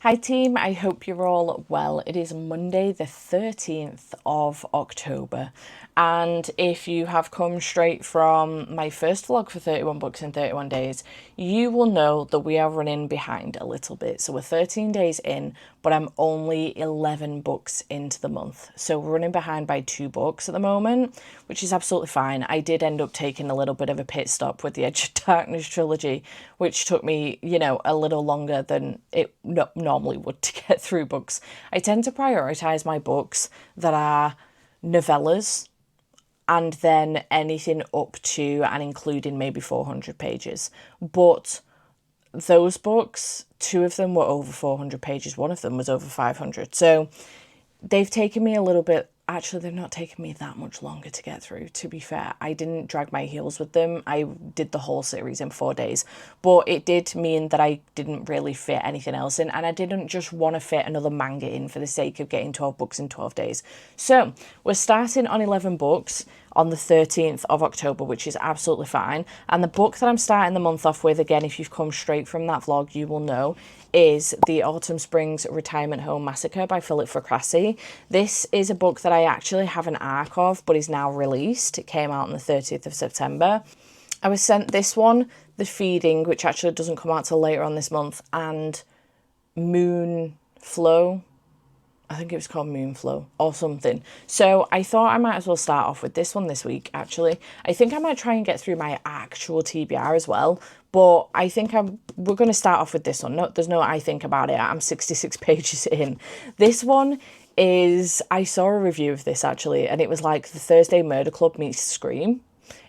Hi team, I hope you're all well. It is Monday the 13th of October, and if you have come straight from my first vlog for 31 books in 31 days, you will know that we are running behind a little bit. So we're 13 days in, but I'm only 11 books into the month. So we're running behind by 2 books at the moment, which is absolutely fine. I did end up taking a little bit of a pit stop with the Edge of Darkness trilogy, which took me, a little longer than it normally would to get through books. I tend to prioritise my books that are novellas and then anything up to and including maybe 400 pages. But those books, 2 of them were over 400 pages, one of them was over 500. So they've taken me a little bit. Actually, they've not taken me that much longer to get through, to be fair. I didn't drag my heels with them. I did the whole series in 4 days. But it did mean that I didn't really fit anything else in. And I didn't just want to fit another manga in for the sake of getting 12 books in 12 days. So we're starting on 11 books on the 13th of October, which is absolutely fine. And the book that I'm starting the month off with, again, if you've come straight from that vlog, you will know, is The Autumn Springs Retirement Home Massacre by Philip Fracassi. This is a book that I actually have an arc of, but is now released. It came out on the 30th of September. I was sent this one, The Feeding, which actually doesn't come out till later on this month, and Moon Flow. I think it was called Moonflow or something. So I thought I might as well start off with this one this week, actually. I think I might try and get through my actual TBR as well, but I think we're going to start off with this one. No, there's no I think about it. I'm 66 pages in. This one is, I saw a review of this actually, and it was like the Thursday Murder Club meets Scream.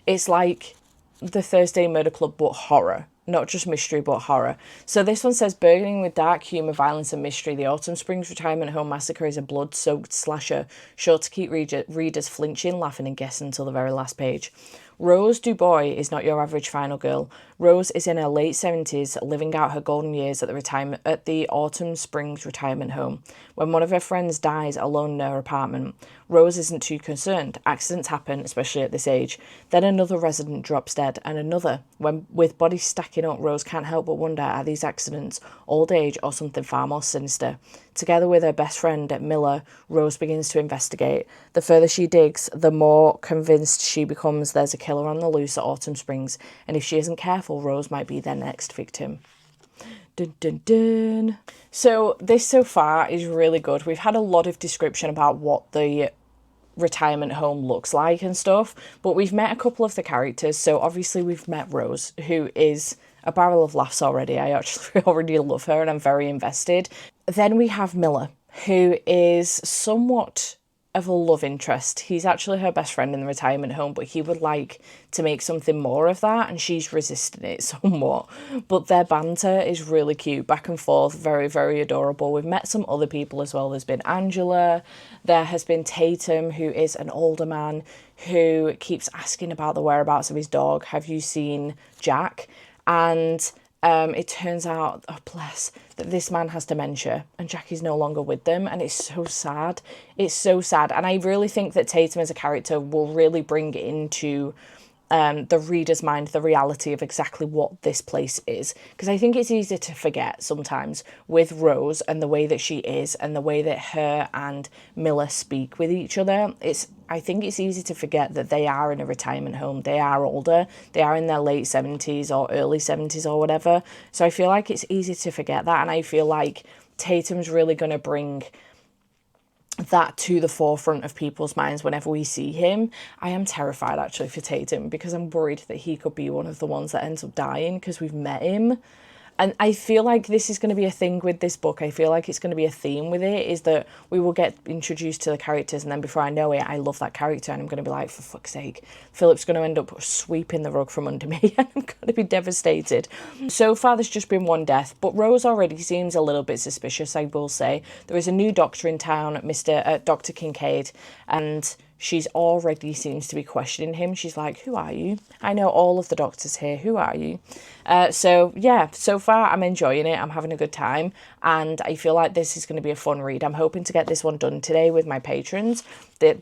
It's like the Thursday Murder Club but horror. Not just mystery, but horror. So this one says, burgeoning with dark humour, violence and mystery, The Autumn Springs Retirement Home Massacre is a blood-soaked slasher, sure to keep readers flinching, laughing and guessing until the very last page. Rose Dubois is not your average final girl. Rose is in her late 70s, living out her golden years at the Autumn Springs Retirement Home. When one of her friends dies alone in her apartment, Rose isn't too concerned. Accidents happen, especially at this age. Then another resident drops dead, and another. When with bodies stacking up, Rose can't help but wonder, are these accidents old age or something far more sinister? Together with her best friend, Miller, Rose begins to investigate. The further she digs, the more convinced she becomes there's a killer on the loose at Autumn Springs, and if she isn't careful, Rose might be their next victim. Dun, dun, dun. So this so far is really good. We've had a lot of description about what the retirement home looks like and stuff, but we've met a couple of the characters. So obviously we've met Rose, who is a barrel of laughs already. I actually already love her and I'm very invested. Then we have Miller, who is somewhat of a love interest. He's actually her best friend in the retirement home, but he would like to make something more of that, and she's resisting it somewhat. But their banter is really cute, back and forth, very, very adorable. We've met some other people as well. There's been Angela, there has been Tatum, who is an older man who keeps asking about the whereabouts of his dog. Have you seen Jack? And it turns out, oh bless, that this man has dementia and Jackie's no longer with them, and it's so sad. It's so sad. And I really think that Tatum as a character will really bring into the reader's mind the reality of exactly what this place is, because I think it's easy to forget sometimes with Rose and the way that she is and the way that her and Miller speak with each other. I think it's easy to forget that they are in a retirement home. They are older. They are in their late 70s or early 70s or whatever. So I feel like it's easy to forget that, and I feel like Tatum's really going to bring that to the forefront of people's minds whenever we see him. I am terrified actually for Tatum, because I'm worried that he could be one of the ones that ends up dying, because we've met him. And I feel like this is going to be a thing with this book. I feel like it's going to be a theme with it, is that we will get introduced to the characters, and then before I know it, I love that character, and I'm going to be like, for fuck's sake, Philip's going to end up sweeping the rug from under me, and I'm going to be devastated. So far, there's just been one death, but Rose already seems a little bit suspicious, I will say. There is a new doctor in town, Dr. Kincaid, and she's already seems to be questioning him. She's like, who are you? I know all of the doctors here. Who are you? So yeah, so far I'm enjoying it. I'm having a good time, and I feel like this is going to be a fun read. I'm hoping to get this one done today with my patrons.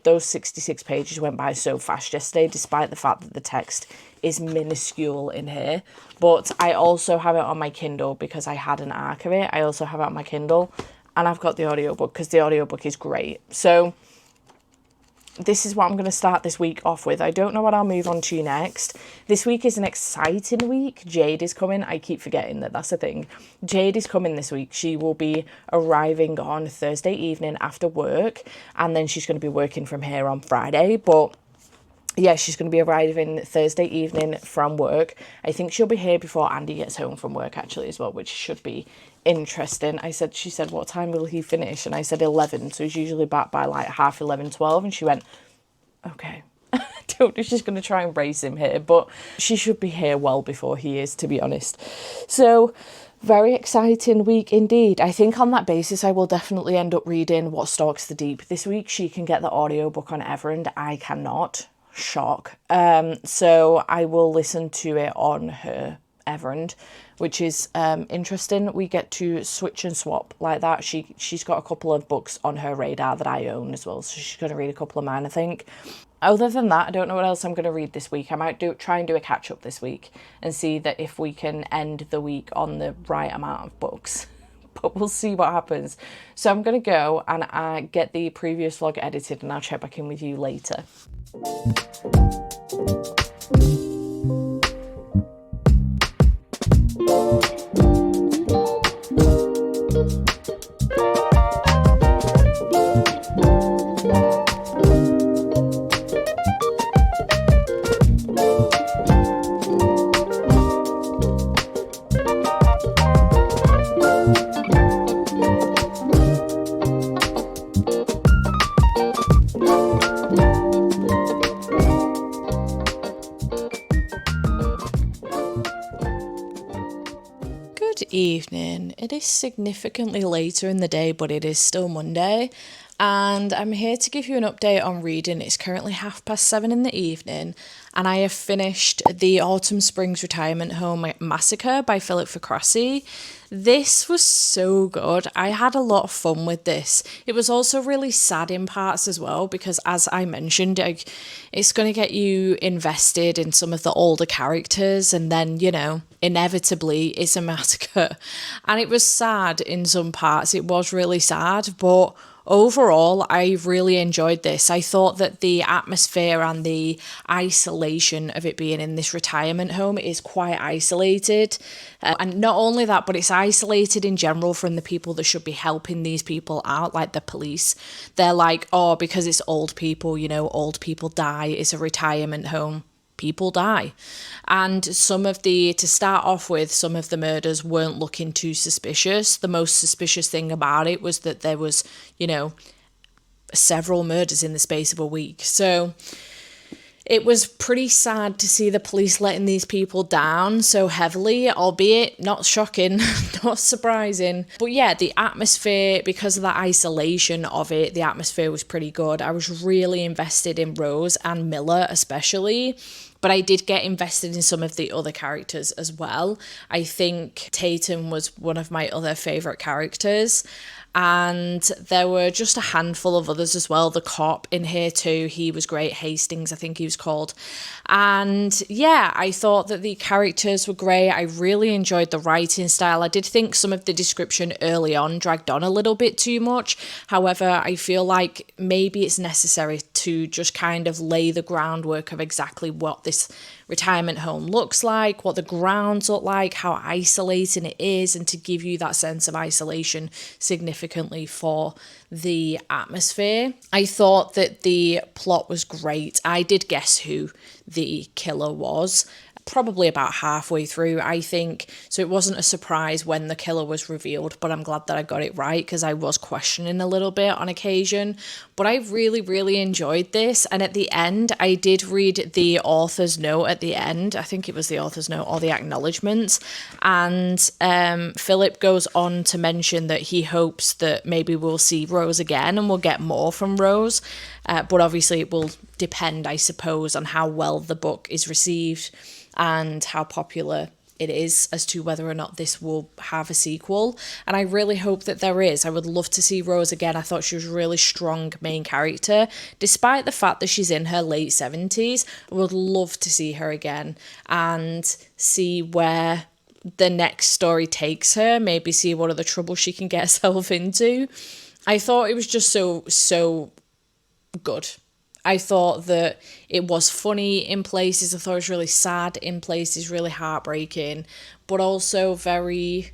Those 66 pages went by so fast yesterday, despite the fact that the text is minuscule in here. But I also have it on my Kindle because I had an arc of it. I also have it on my Kindle, and I've got the audiobook because the audiobook is great. So this is what I'm going to start this week off with. I don't know what I'll move on to next. This week is an exciting week. Jade is coming. I keep forgetting that that's a thing. Jade is coming this week. She will be arriving on Thursday evening after work, and then she's going to be working from here on Friday. But yeah, she's going to be arriving Thursday evening from work. I think she'll be here before Andy gets home from work actually as well, which should be interesting. She said, what time will he finish? And I said 11. So he's usually back by like 11:30, 12. And she went, okay. I don't know if she's going to try and brace him here, but she should be here well before he is, to be honest. So very exciting week indeed. I think on that basis, I will definitely end up reading What Stalks the Deep. This week, she can get the audiobook on Everend. I cannot. Shock. So I will listen to it on her Everend, which is interesting. We get to switch and swap like that. She's got a couple of books on her radar that I own as well, so she's going to read a couple of mine, I think. Other than that, I don't know what else I'm going to read this week. I might try and do a catch up this week and see that if we can end the week on the right amount of books. But we'll see what happens. So I'm going to go and get the previous vlog edited, and I'll check back in with you later. Evening. It is significantly later in the day, but it is still Monday, and I'm here to give you an update on reading. It's currently 7:30 in the evening, and I have finished The Autumn Springs Retirement Home Massacre by Philip Facrassi. This was so good. I had a lot of fun with this. It was also really sad in parts as well, because as I mentioned, it's going to get you invested in some of the older characters, and then, inevitably it's a massacre. And it was sad in some parts. It was really sad, but overall, I really enjoyed this. I thought that the atmosphere and the isolation of it being in this retirement home is quite isolated. And not only that, but it's isolated in general from the people that should be helping these people out, like the police. They're like, oh, because it's old people, old people die. It's a retirement home. People die. And to start off with, some of the murders weren't looking too suspicious. The most suspicious thing about it was that there was, several murders in the space of a week. So it was pretty sad to see the police letting these people down so heavily, albeit not shocking, not surprising. But yeah, the atmosphere, because of the isolation of it, the atmosphere was pretty good. I was really invested in Rose and Miller especially, but I did get invested in some of the other characters as well. I think Tatum was one of my other favourite characters. And there were just a handful of others as well. The cop in here too, he was great. Hastings, I think he was called. And yeah, I thought that the characters were great. I really enjoyed the writing style. I did think some of the description early on dragged on a little bit too much. However, I feel like maybe it's necessary to just kind of lay the groundwork of exactly what this retirement home looks like, what the grounds look like, how isolating it is, and to give you that sense of isolation significantly for the atmosphere. I thought that the plot was great. I did guess who the killer was. probably about halfway through, I think. So it wasn't a surprise when the killer was revealed, but I'm glad that I got it right because I was questioning a little bit on occasion. But I really, really enjoyed this. And at the end, I did read the author's note at the end. I think it was the author's note or the acknowledgements. And Philip goes on to mention that he hopes that maybe we'll see Rose again and we'll get more from Rose. But obviously it will depend, I suppose, on how well the book is received and how popular it is as to whether or not this will have a sequel. And I really hope that there is. I would love to see Rose again. I thought she was a really strong main character. Despite the fact that she's in her late 70s, I would love to see her again and see where the next story takes her. Maybe see what other trouble she can get herself into. I thought it was just so good. I thought that it was funny in places. I thought it was really sad in places, really heartbreaking, but also very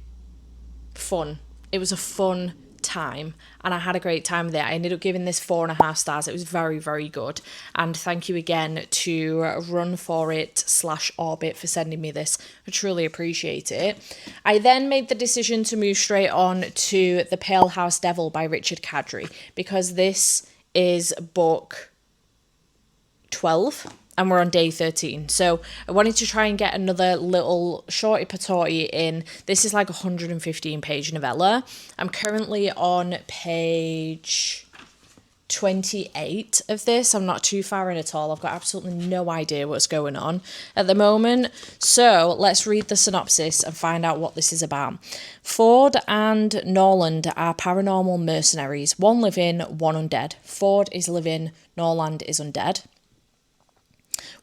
fun. It was a fun time and I had a great time there. I ended up giving this 4.5 stars. It was very, very good. And thank you again to Run For It /Orbit for sending me this. I truly appreciate it. I then made the decision to move straight on to The Pale House Devil by Richard Kadrey because this is book 12 and we're on day 13. So I wanted to try and get another little shorty patootie in. This is like a 115 page novella. I'm currently on page 28 of this. I'm not too far in at all. I've got absolutely no idea what's going on at the moment. So let's read the synopsis and find out what this is about. Ford and Norland are paranormal mercenaries. One living, one undead. Ford is living, Norland is undead.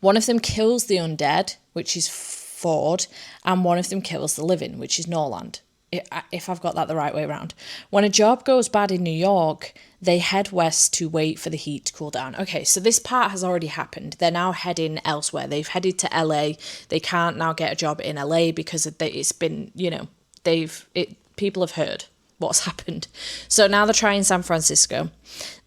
One of them kills the undead, which is Ford, and one of them kills the living, which is Norland, if I've got that the right way around. When a job goes bad in New York, they head west to wait for the heat to cool down. Okay, so this part has already happened. They're now heading elsewhere. They've headed to LA. They can't now get a job in LA because it's been, people have heard what's happened. So now they're trying San Francisco.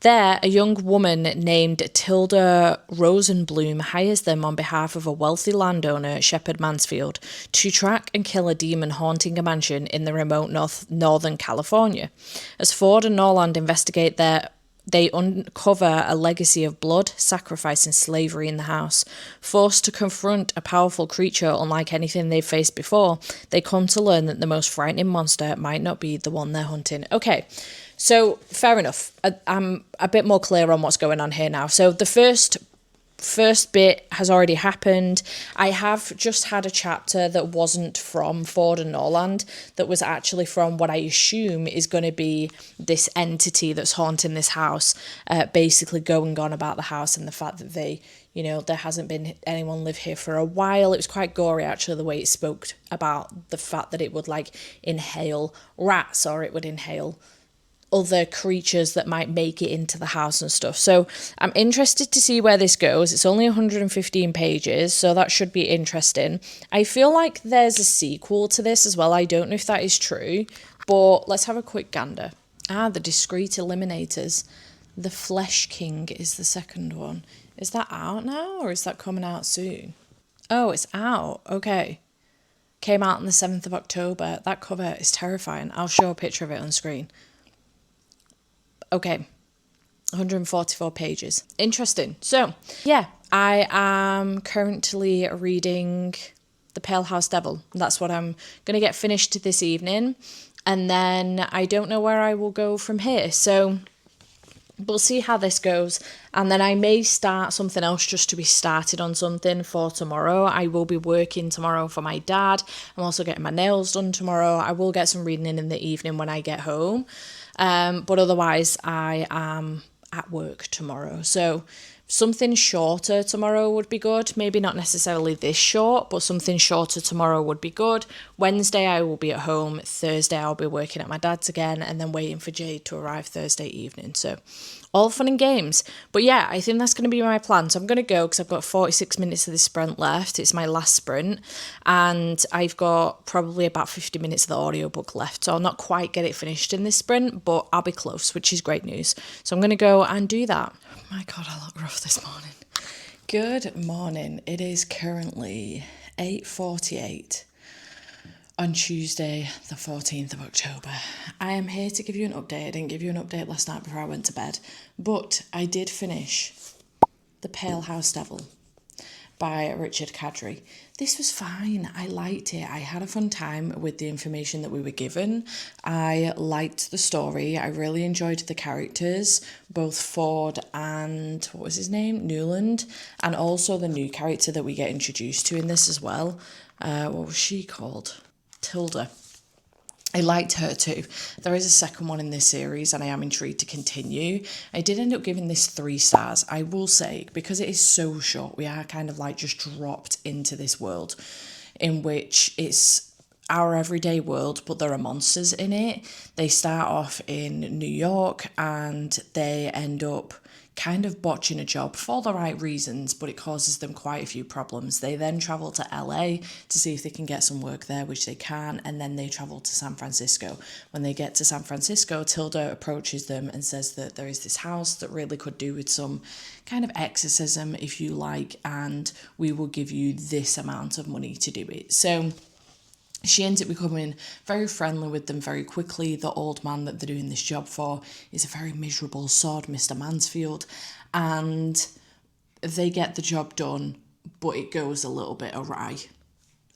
There, a young woman named Tilda Rosenblum hires them on behalf of a wealthy landowner, Shepard Mansfield, to track and kill a demon haunting a mansion in the remote northern California. As Ford and Norland investigate they uncover a legacy of blood, sacrifice, and slavery in the house. Forced to confront a powerful creature unlike anything they've faced before, they come to learn that the most frightening monster might not be the one they're hunting. Okay, so fair enough. I'm a bit more clear on what's going on here now. So the first bit has already happened. I have just had a chapter that wasn't from Ford and Norland, that was actually from what I assume is going to be this entity that's haunting this house, basically going on about the house and the fact that there hasn't been anyone live here for a while. It was quite gory, actually, the way it spoke about the fact that it would inhale rats, or it would inhale other creatures that might make it into the house and stuff. So I'm interested to see where this goes. It's only 115 pages, so that should be interesting. I feel like there's a sequel to this as well. I don't know if that is true, but let's have a quick gander. The Discreet Eliminators. The Flesh King is the second one. Is that out now, or is that coming out soon? Oh, it's out. Okay. Came out on the 7th of October. That cover is terrifying. I'll show a picture of it on screen. Okay, 144 pages. Interesting. So, yeah, I am currently reading The Pale House Devil. That's what I'm going to get finished this evening. And then I don't know where I will go from here. So we'll see how this goes. And then I may start something else just to be started on something for tomorrow. I will be working tomorrow for my dad. I'm also getting my nails done tomorrow. I will get some reading in the evening when I get home. But otherwise, I am at work tomorrow. So something shorter tomorrow would be good. Maybe not necessarily this short, but something shorter tomorrow would be good. Wednesday, I will be at home. Thursday, I'll be working at my dad's again and then waiting for Jade to arrive Thursday evening. So all fun and games. But yeah, I think that's going to be my plan. So I'm going to go because I've got 46 minutes of this sprint left. It's my last sprint. And I've got probably about 50 minutes of the audiobook left. So I'll not quite get it finished in this sprint, but I'll be close, which is great news. So I'm going to go and do that. Oh my God, I look rough this morning. Good morning. It is currently 8:48 on Tuesday, the 14th of October. I am here to give you an update. I didn't give you an update last night before I went to bed, but I did finish The Pale House Devil by Richard Kadrey. This was fine. I liked it. I had a fun time with the information that we were given. I liked the story. I really enjoyed the characters, both Ford and, what was his name? Newland. And also the new character that we get introduced to in this as well. What was she called? Tilda. I liked her too. There is a second one in this series and I am intrigued to continue. I did end up giving this 3 stars. I will say, because it is so short, we are kind of like just dropped into this world in which it's our everyday world, but there are monsters in it. They start off in New York and they end up kind of botching a job for the right reasons, but it causes them quite a few problems. They then travel to LA to see if they can get some work there, which they can, and then they travel to San Francisco. When they get to San Francisco, Tilda approaches them and says that there is this house that really could do with some kind of exorcism, if you like, and we will give you this amount of money to do it. So she ends up becoming very friendly with them very quickly. The old man that they're doing this job for is a very miserable sod, Mr. Mansfield, and they get the job done, but it goes a little bit awry.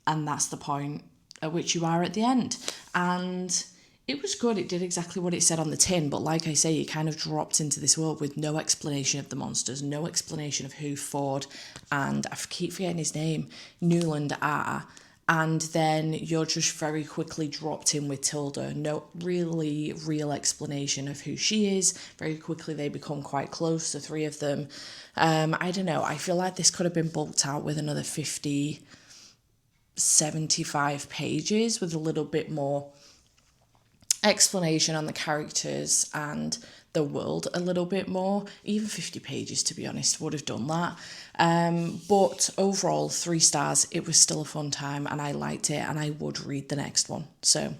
And that's the point at which you are at the end. And it was good. It did exactly what it said on the tin, but like I say, it kind of dropped into this world with no explanation of the monsters, no explanation of who Ford and, I keep forgetting his name, Newland are. And then you're just very quickly dropped in with Tilda. No really real explanation of who she is. Very quickly they become quite close, the 3 of them. I don't know. I feel like this could have been bulked out with another 50, 75 pages with a little bit more explanation on the characters and the world a little bit more. Even 50 pages, to be honest, would have done that. But overall, 3 stars. It was still a fun time and I liked it and I would read the next one. So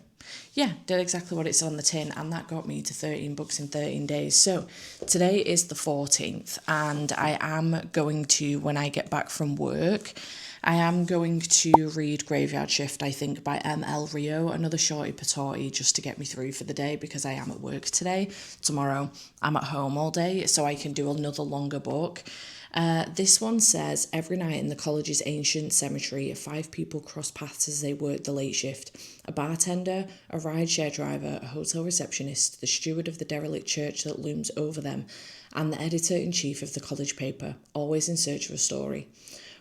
yeah, did exactly what it said on the tin, and that got me to 13 books in 13 days. So today is the 14th and I am going to, when I get back from work, I am going to read Graveyard Shift, I think, by M.L. Rio, another shorty patootie just to get me through for the day because I am at work today. Tomorrow I'm at home all day, so I can do another longer book. This one says, every night in the college's ancient cemetery, 5 people cross paths as they work the late shift. A bartender, a rideshare driver, a hotel receptionist, the steward of the derelict church that looms over them, and the editor-in-chief of the college paper, always in search of a story.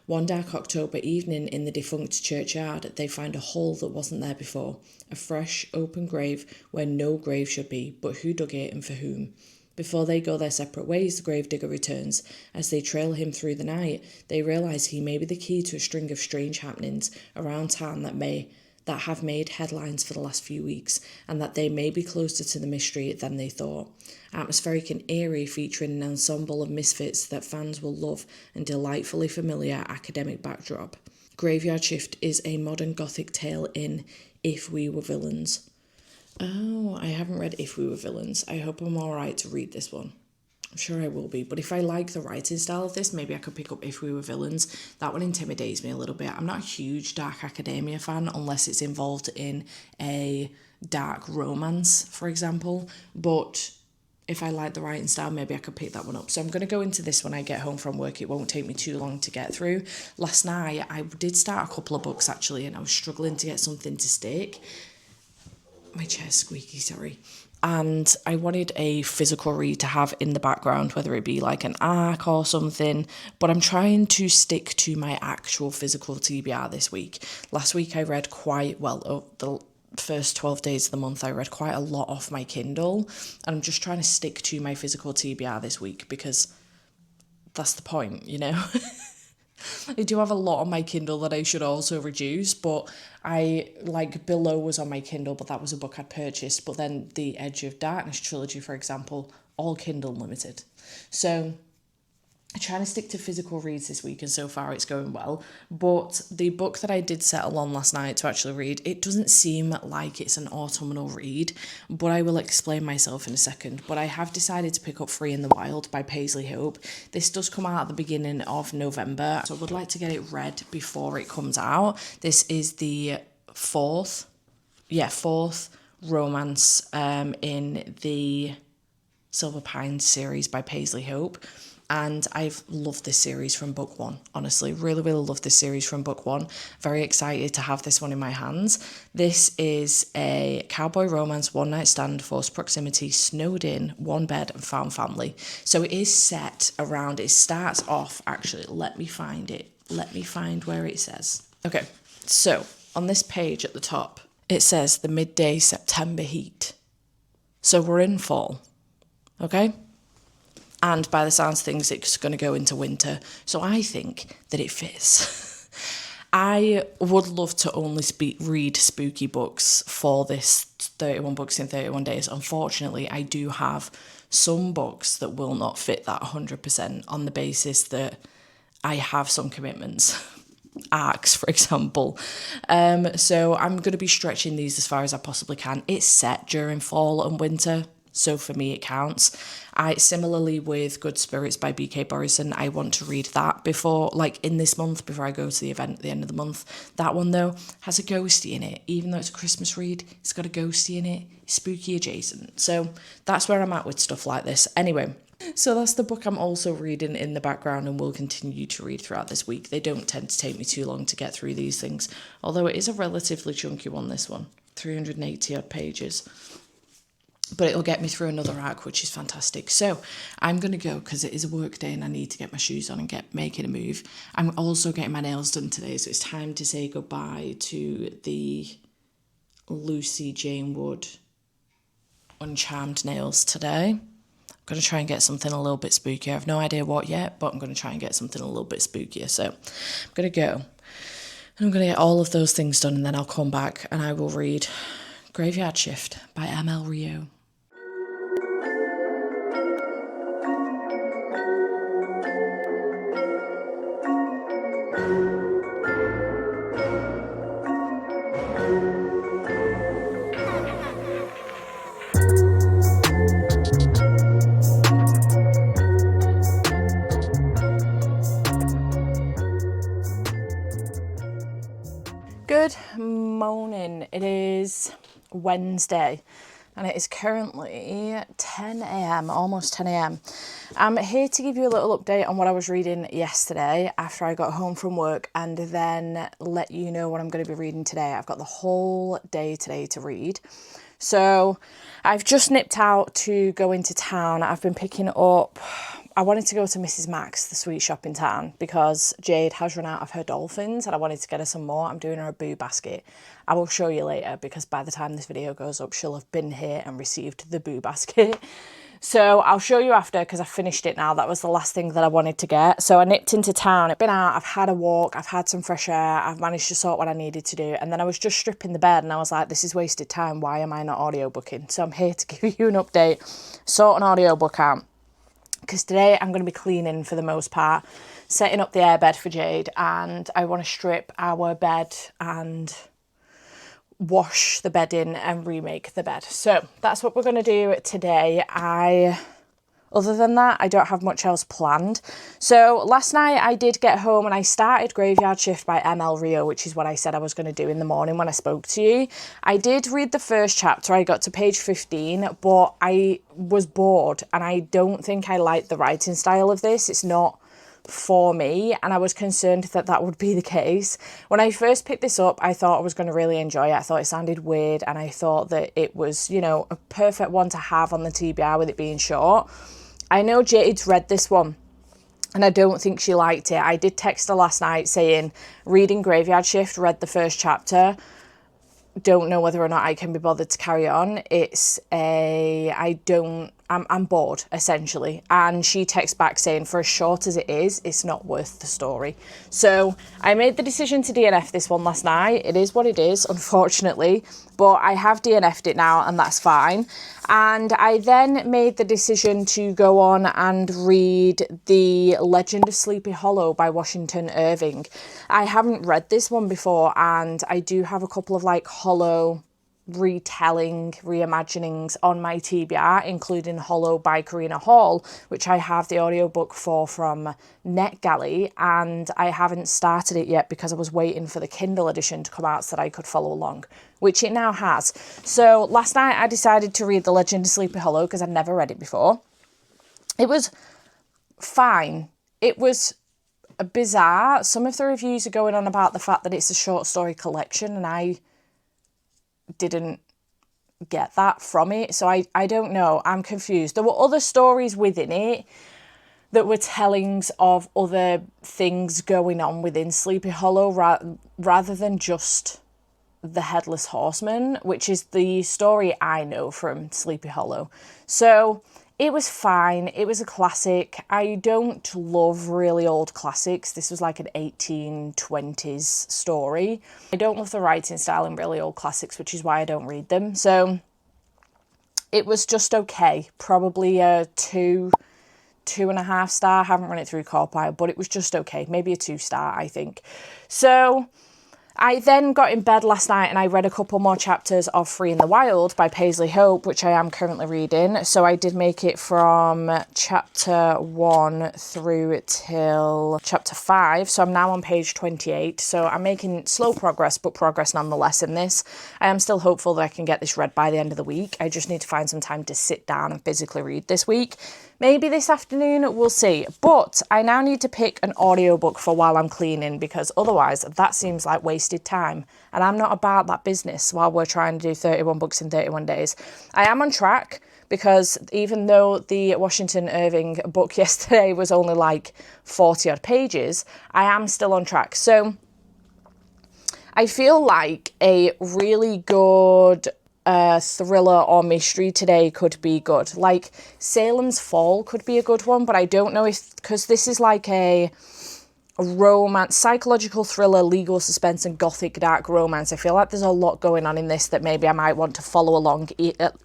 One dark October evening in the defunct churchyard, they find a hole that wasn't there before, a fresh, open grave where no grave should be, but who dug it and for whom? Before they go their separate ways, the gravedigger returns. As they trail him through the night, they realise he may be the key to a string of strange happenings around town that have made headlines for the last few weeks, and that they may be closer to the mystery than they thought. Atmospheric and eerie, featuring an ensemble of misfits that fans will love and delightfully familiar academic backdrop. Graveyard Shift is a modern gothic tale in If We Were Villains. Oh, I haven't read If We Were Villains. I hope I'm alright to read this one. I'm sure I will be, but if I like the writing style of this, maybe I could pick up If We Were Villains. That one intimidates me a little bit. I'm not a huge dark academia fan unless it's involved in a dark romance, for example, but if I like the writing style, maybe I could pick that one up. So I'm going to go into this when I get home from work. It won't take me too long to get through. Last night, I did start a couple of books, actually, and I was struggling to get something to stick. My chair's squeaky, sorry. And I wanted a physical read to have in the background, whether it be like an arc or something, but I'm trying to stick to my actual physical TBR this week. Last week I read the first 12 days of the month I read quite a lot off my Kindle, and I'm just trying to stick to my physical TBR this week because that's the point, you know? I do have a lot on my Kindle that I should also reduce, but Below was on my Kindle, but that was a book I'd purchased. But then the Edge of Darkness trilogy, for example, all Kindle limited. So I'm trying to stick to physical reads this week, and so far it's going well. But the book that I did settle on last night to actually read, it doesn't seem like it's an autumnal read, but I will explain myself in a second. But I have decided to pick up Free in the Wild by Paisley Hope. This does come out at the beginning of November, so I would like to get it read before it comes out. This is the fourth romance in the Silver Pines series by Paisley Hope. And I've loved this series from book one, honestly. Really, really loved this series from book one. Very excited to have this one in my hands. This is a cowboy romance, one night stand, forced proximity, snowed in, one bed and found family. So it is set around, it starts off, actually, let me find it. Let me find where it says. Okay, so on this page at the top, it says the midday September heat. So we're in fall, okay? And by the sounds of things, it's going to go into winter. So I think that it fits. I would love to only read spooky books for this 31 books in 31 days. Unfortunately, I do have some books that will not fit that 100% on the basis that I have some commitments. Arcs, for example. So I'm going to be stretching these as far as I possibly can. It's set during fall and winter, so for me it counts. Similarly with Good Spirits by B.K. Borison, I want to read that before, like in this month, before I go to the event at the end of the month. That one though has a ghosty in it. Even though it's a Christmas read, it's got a ghosty in it, spooky adjacent. So that's where I'm at with stuff like this. Anyway, so that's the book I'm also reading in the background and will continue to read throughout this week. They don't tend to take me too long to get through these things, although it is a relatively chunky one, this one, 380 odd pages. But it'll get me through another arc, which is fantastic. So I'm going to go because it is a work day and I need to get my shoes on and making a move. I'm also getting my nails done today, so it's time to say goodbye to the Lucy Jane Wood Uncharmed nails today. I'm going to try and get something a little bit spookier. I have no idea what yet, but I'm going to try and get something a little bit spookier. So I'm going to go and I'm going to get all of those things done, and then I'll come back and I will read Graveyard Shift by M.L. Rio. Good morning. It is Wednesday and it is currently 10 a.m, almost 10 a.m. I'm here to give you a little update on what I was reading yesterday after I got home from work, and then let you know what I'm going to be reading today. I've got the whole day today to read. So I've just nipped out to go into town. I've been picking up, I wanted to go to Mrs. Max, the sweet shop in town, because Jade has run out of her dolphins and I wanted to get her some more. I'm doing her a boo basket. I will show you later because by the time this video goes up, she'll have been here and received the boo basket. So I'll show you after because I finished it now. That was the last thing that I wanted to get. So I nipped into town. I've been out, I've had a walk, I've had some fresh air, I've managed to sort what I needed to do. And then I was just stripping the bed and I was like, this is wasted time. Why am I not audiobooking? So I'm here to give you an update, sort an audiobook out. Because today I'm going to be cleaning for the most part, setting up the airbed for Jade, and I want to strip our bed and wash the bedding and remake the bed. So that's what we're going to do today. Other than that, I don't have much else planned. So last night I did get home and I started Graveyard Shift by M.L. Rio, which is what I said I was going to do in the morning when I spoke to you. I did read the first chapter. I got to page 15, but I was bored and I don't think I like the writing style of this. It's not for me, and I was concerned that that would be the case. When I first picked this up, I thought I was going to really enjoy it. I thought it sounded weird and I thought that it was, you know, a perfect one to have on the TBR with it being short. I know Jade's read this one and I don't think she liked it. I did text her last night saying, reading Graveyard Shift, read the first chapter, don't know whether or not I can be bothered to carry on. I'm I'm bored, essentially. And she texts back saying, for as short as it is, it's not worth the story. So I made the decision to DNF this one last night. It is what it is, unfortunately, but I have DNF'd it now, and that's fine. And I then made the decision to go on and read The Legend of Sleepy Hollow by Washington Irving. I haven't read this one before, and I do have a couple of like Hollow reimaginings on my TBR, including Hollow by Karina Hall, which I have the audiobook for from NetGalley, and I haven't started it yet because I was waiting for the Kindle edition to come out so that I could follow along, which it now has. So last night I decided to read The Legend of Sleepy Hollow because I'd never read it before. It was fine. It was bizarre. Some of the reviews are going on about the fact that it's a short story collection, and I didn't get that from it. So I don't know. I'm confused. There were other stories within it that were tellings of other things going on within Sleepy Hollow rather than just the Headless Horseman, which is the story I know from Sleepy Hollow. So it was fine. It was a classic. I don't love really old classics. This was like an 1820s story. I don't love the writing style in really old classics, which is why I don't read them. So it was just okay. Probably a 2.5 star. I haven't run it through Corpile, but it was just okay. Maybe a 2 star, I think. So I then got in bed last night and I read a couple more chapters of Free in the Wild by Paisley Hope, which I am currently reading. So I did make it from chapter 1 through till chapter 5. So I'm now on page 28. So I'm making slow progress, but progress nonetheless in this. I am still hopeful that I can get this read by the end of the week. I just need to find some time to sit down and physically read this week. Maybe this afternoon, we'll see. But I now need to pick an audiobook for while I'm cleaning, because otherwise that seems like wasted time. And I'm not about that business while we're trying to do 31 books in 31 days. I am on track, because even though the Washington Irving book yesterday was only like 40 odd pages, I am still on track. So I feel like a really good thriller or mystery today could be good. Like Salem's Fall could be a good one, but I don't know if, because this is like a romance, psychological thriller, legal suspense, and gothic dark romance. I feel like there's a lot going on in this that maybe I might want to follow along,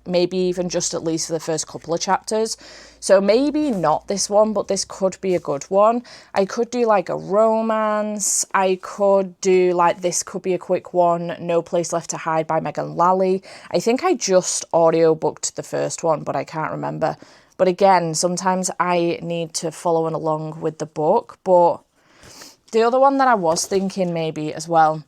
maybe even just at least for the first couple of chapters. So maybe not this one, but this could be a good one. I could do like a romance. I could do like, this could be a quick one, No Place Left to Hide by Megan Lally. I think I just audiobooked the first one, but I can't remember. But again, sometimes I need to follow along with the book. But the other one that I was thinking maybe as well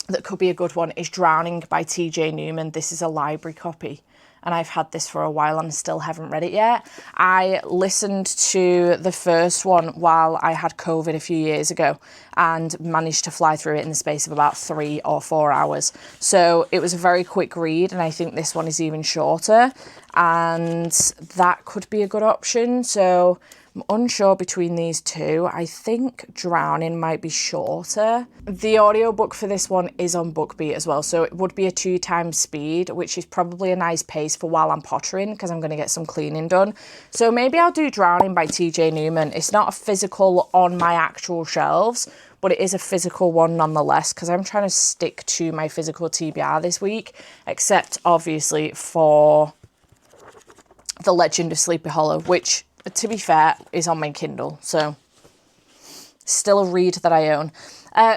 that could be a good one is Drowning by TJ Newman. This is a library copy, and I've had this for a while and still haven't read it yet. I listened to the first one while I had COVID a few years ago and managed to fly through it in the space of about 3 or 4 hours. So it was a very quick read, and I think this one is even shorter, and that could be a good option. So I'm unsure between these two. I think Drowning might be shorter. The audiobook for this one is on BookBeat as well, so it would be a 2 times speed, which is probably a nice pace for while I'm pottering, because I'm going to get some cleaning done. So maybe I'll do Drowning by TJ Newman. It's not a physical on my actual shelves, but it is a physical one nonetheless, because I'm trying to stick to my physical TBR this week, except obviously for The Legend of Sleepy Hollow, which, to be fair, is on my Kindle, so still a read that I own.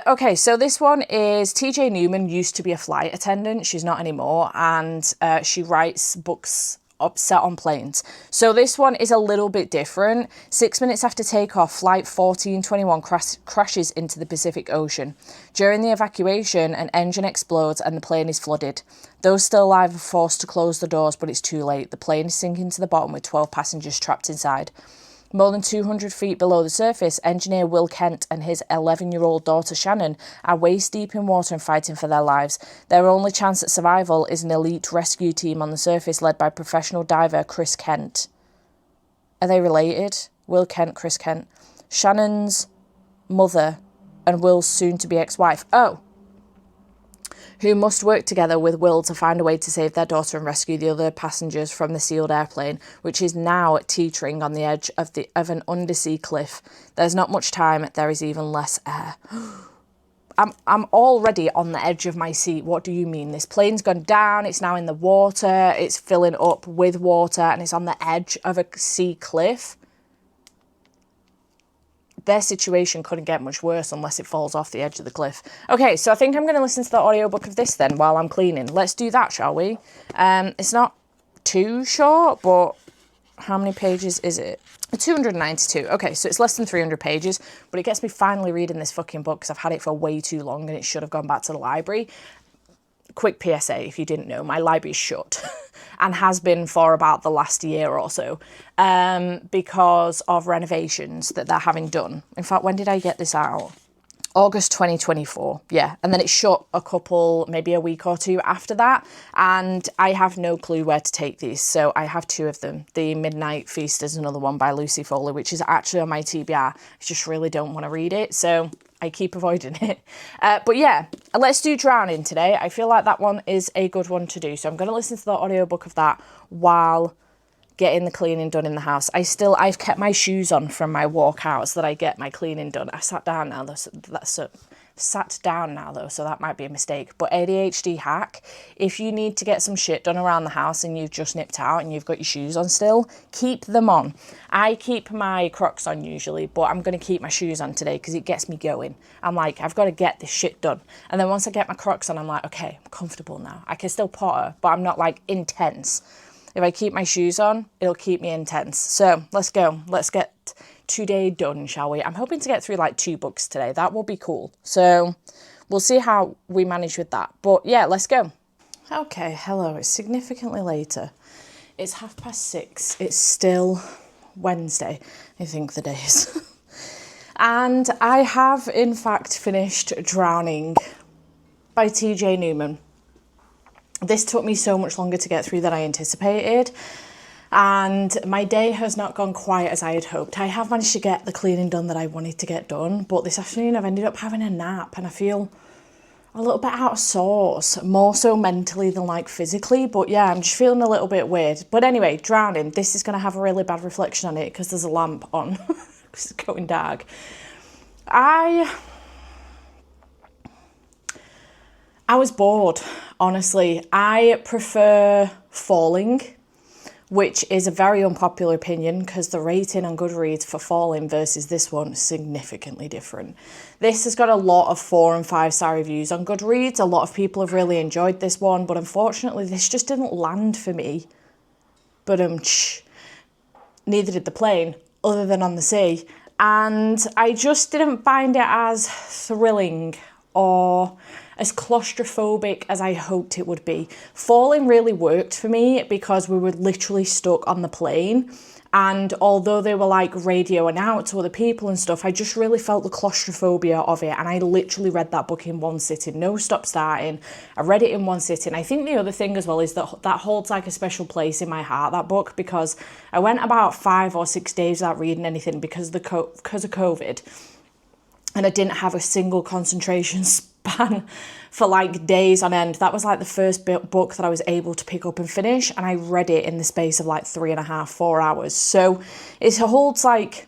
Okay, so this one is TJ Newman used to be a flight attendant. She's not anymore, and she writes books set on planes. So this one is a little bit different. 6 minutes after takeoff, flight 1421 crashes into the Pacific Ocean. During the evacuation, an engine explodes and the plane is flooded. Those still alive are forced to close the doors, but it's too late. The plane is sinking to the bottom with 12 passengers trapped inside. More than 200 feet below the surface, engineer Will Kent and his 11-year-old daughter Shannon are waist deep in water and fighting for their lives. Their only chance at survival is an elite rescue team on the surface led by professional diver Chris Kent. Are they related? Will Kent, Chris Kent. Shannon's mother and Will's soon-to-be ex-wife. Oh. who must work together with Will to find a way to save their daughter and rescue the other passengers from the sealed airplane, which is now teetering on the edge of an undersea cliff. There's not much time, there is even less air. I'm already on the edge of my seat. What do you mean? This plane's gone down, it's now in the water, it's filling up with water, and it's on the edge of a sea cliff. Their situation couldn't get much worse unless it falls off the edge of the cliff. Okay, so I think I'm going to listen to the audiobook of this then while I'm cleaning. Let's do that, shall we? It's not too short, but how many pages is it? 292. Okay, so it's less than 300 pages, but it gets me finally reading this fucking book because I've had it for way too long and it should have gone back to the library. Quick PSA, if you didn't know, my library's shut and has been for about the last year or so because of renovations that they're having done. In fact, when did I get this out? August 2024, yeah. And then it shut maybe a week or two after that. And I have no clue where to take these. So I have two of them. The Midnight Feast is another one by Lucy Foley, which is actually on my TBR. I just really don't want to read it. So I keep avoiding it. But yeah, let's do Drowning today. I feel like that one is a good one to do. So I'm going to listen to the audiobook of that while getting the cleaning done in the house. I've kept my shoes on from my walk out so that I get my cleaning done. I sat down now though, so that might be a mistake. But ADHD hack, if you need to get some shit done around the house and you've just nipped out and you've got your shoes on still, keep them on. I keep my Crocs on usually, but I'm going to keep my shoes on today because it gets me going. I'm like, I've got to get this shit done. And then once I get my Crocs on, I'm like, okay, I'm comfortable now. I can still potter, but I'm not like intense. If I keep my shoes on, it'll keep me intense. So let's go. Let's get today done, shall we? I'm hoping to get through like 2 books today. That will be cool. So we'll see how we manage with that. But yeah, let's go. Okay, hello. It's significantly later. It's 6:30. It's still Wednesday, I think the day is. And I have, in fact, finished Drowning by T.J. Newman. This took me so much longer to get through than I anticipated, and my day has not gone quite as I had hoped. I have managed to get the cleaning done that I wanted to get done, but this afternoon I've ended up having a nap and I feel a little bit out of sorts, more so mentally than like physically, but yeah, I'm just feeling a little bit weird. But anyway, Drowning, this is going to have a really bad reflection on it because there's a lamp on because it's going dark. I was bored, honestly. I prefer Falling, which is a very unpopular opinion because the rating on Goodreads for Falling versus this one is significantly different. This has got a lot of 4 and 5 star reviews on Goodreads. A lot of people have really enjoyed this one, but unfortunately this just didn't land for me. But neither did the plane, other than on the sea. And I just didn't find it as thrilling or as claustrophobic as I hoped it would be. Falling really worked for me because we were literally stuck on the plane, and although they were like radioing out to other people and stuff, I just really felt the claustrophobia of it, and I literally read that book in one sitting, no stop starting. I read it in one sitting. I think the other thing as well is that holds like a special place in my heart, that book, because I went about 5 or 6 days without reading anything because of COVID, and I didn't have a single concentration span for like days on end. That was like the first book that I was able to pick up and finish, and I read it in the space of like 3.5, 4 hours. So it holds like,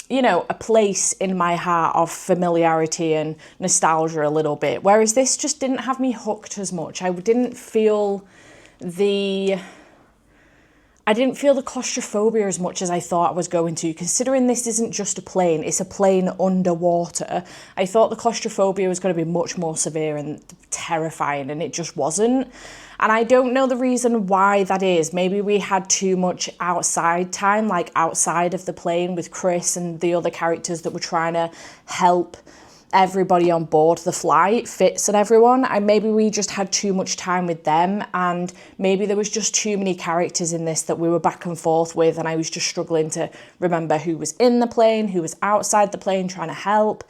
you know, a place in my heart of familiarity and nostalgia a little bit, whereas this just didn't have me hooked as much. I didn't feel the claustrophobia as much as I thought I was going to, considering this isn't just a plane, it's a plane underwater. I thought the claustrophobia was going to be much more severe and terrifying, and it just wasn't. And I don't know the reason why that is. Maybe we had too much outside time, like outside of the plane with Chris and the other characters that were trying to help everybody on board the flight, Fitz and everyone, and maybe we just had too much time with them, and maybe there was just too many characters in this that we were back and forth with, and I was just struggling to remember who was in the plane, who was outside the plane trying to help.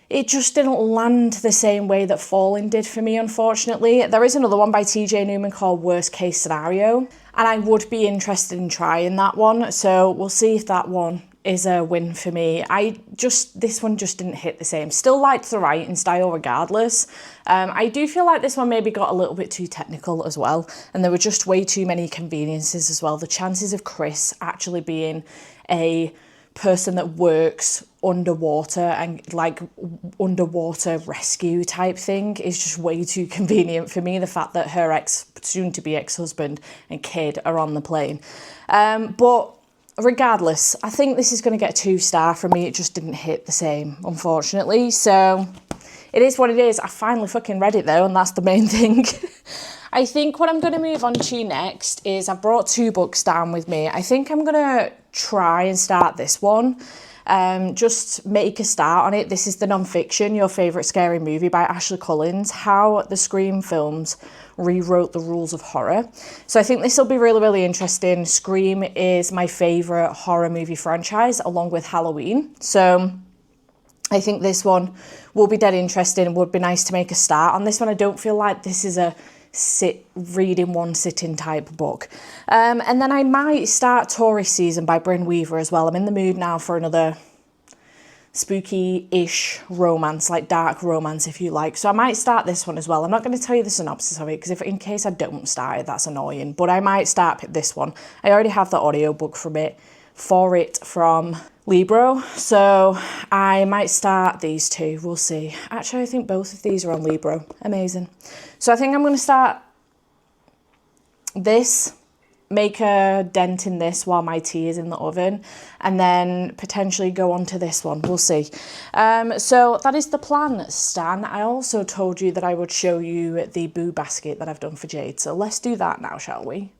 It just didn't land the same way that Falling did for me, unfortunately. There is another one by TJ Newman called Worst Case Scenario, and I would be interested in trying that one, so we'll see if that one is a win for me. This one just didn't hit the same. Still liked the writing style regardless. I do feel like this one maybe got a little bit too technical as well, and there were just way too many conveniences as well. The chances of Chris actually being a person that works underwater and like underwater rescue type thing is just way too convenient for me. The fact that her soon to be ex-husband and kid are on the plane. But regardless, I think this is going to get a 2-star from me. It just didn't hit the same, unfortunately. So it is what it is. I finally fucking read it though, and that's the main thing. I think what I'm going to move on to next is I've brought 2 books down with me. I think I'm going to try and start this one. Just make a start on it. This is the non-fiction, Your Favourite Scary Movie by Ashley Collins, How the Scream Films Rewrote the Rules of Horror. So I think this will be really, really interesting. Scream is my favourite horror movie franchise along with Halloween. So I think this one will be dead interesting and would be nice to make a start on this one. I don't feel like this is a read in one sitting type book. And then I might start Tourist Season by Bryn Weaver as well. I'm in the mood now for another spooky-ish romance, like dark romance if you like. So I might start this one as well. I'm not going to tell you the synopsis of it because in case I don't start it, that's annoying. But I might start this one. I already have the audiobook from Libro, so I might start these 2. We'll see. Actually, I think both of these are on Libro. Amazing. So I think I'm going to start this, make a dent in this while my tea is in the oven, and then potentially go on to this one. We'll see. So that is the plan, Stan. I also told you that I would show you the boo basket that I've done for Jade. So let's do that now, shall we?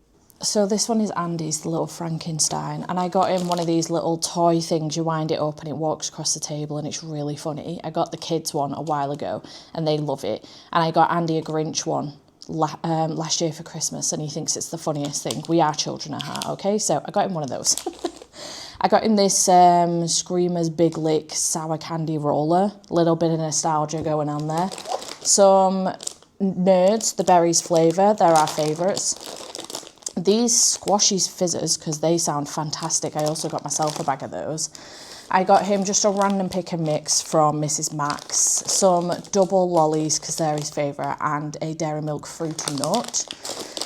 So this one is Andy's, the little Frankenstein, and I got him one of these little toy things. You wind it up and it walks across the table and it's really funny. I got the kids one a while ago and they love it. And I got Andy a Grinch one last year for Christmas and he thinks it's the funniest thing. We are children at heart, okay? So I got him one of those. I got him this Screamer's Big Lick sour candy roller. Little bit of nostalgia going on there. Some Nerds, the berries flavour, they're our favourites. These Squashies Fizzers, because they sound fantastic. I also got myself a bag of those. I got him just a random pick and mix from Mrs. Max, some double lollies, because they're his favourite, and a Dairy Milk Fruity Nut.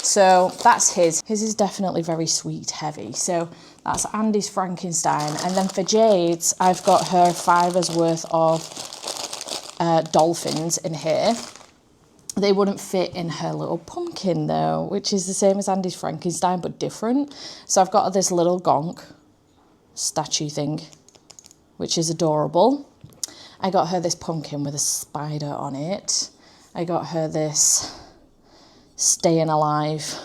So that's his. His is definitely very sweet heavy. So that's Andy's Frankenstein. And then for Jade's, I've got her $5 worth of dolphins in here. They wouldn't fit in her little pumpkin though, which is the same as Andy's Frankenstein, but different. So I've got this little gonk statue thing, which is adorable. I got her this pumpkin with a spider on it. I got her this Staying Alive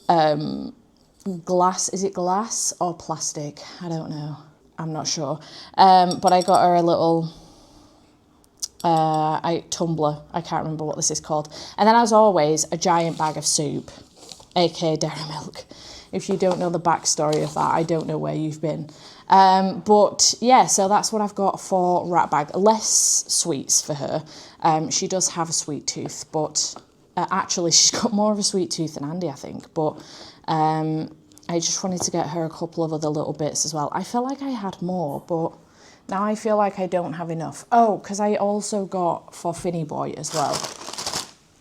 glass. Is it glass or plastic? I don't know. I'm not sure. But I got her a little tumbler. I can't remember what this is called. And then as always, a giant bag of soup, aka dairy milk. If you don't know the backstory of that, I don't know where you've been. But yeah, so that's what I've got for Rat Bag. Less sweets for her. She does have a sweet tooth, but actually she's got more of a sweet tooth than Andy, I think. But I just wanted to get her a couple of other little bits as well. I felt like I had more, but now I feel like I don't have enough. Oh, because I also got for Finny Boy as well.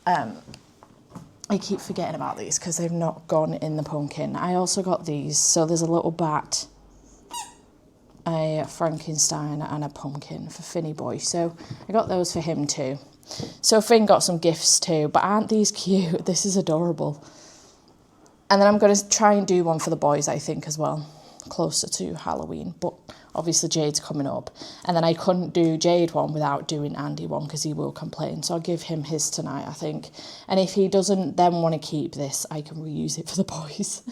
I keep forgetting about these because they've not gone in the pumpkin. I also got these. So there's a little bat, a Frankenstein and a pumpkin for Finny Boy. So I got those for him too. So Finn got some gifts too, but aren't these cute? This is adorable. And then I'm going to try and do one for the boys, I think, as well, closer to Halloween. But obviously Jade's coming up. And then I couldn't do Jade one without doing Andy one because he will complain. So I'll give him his tonight, I think. And if he doesn't then want to keep this, I can reuse it for the boys.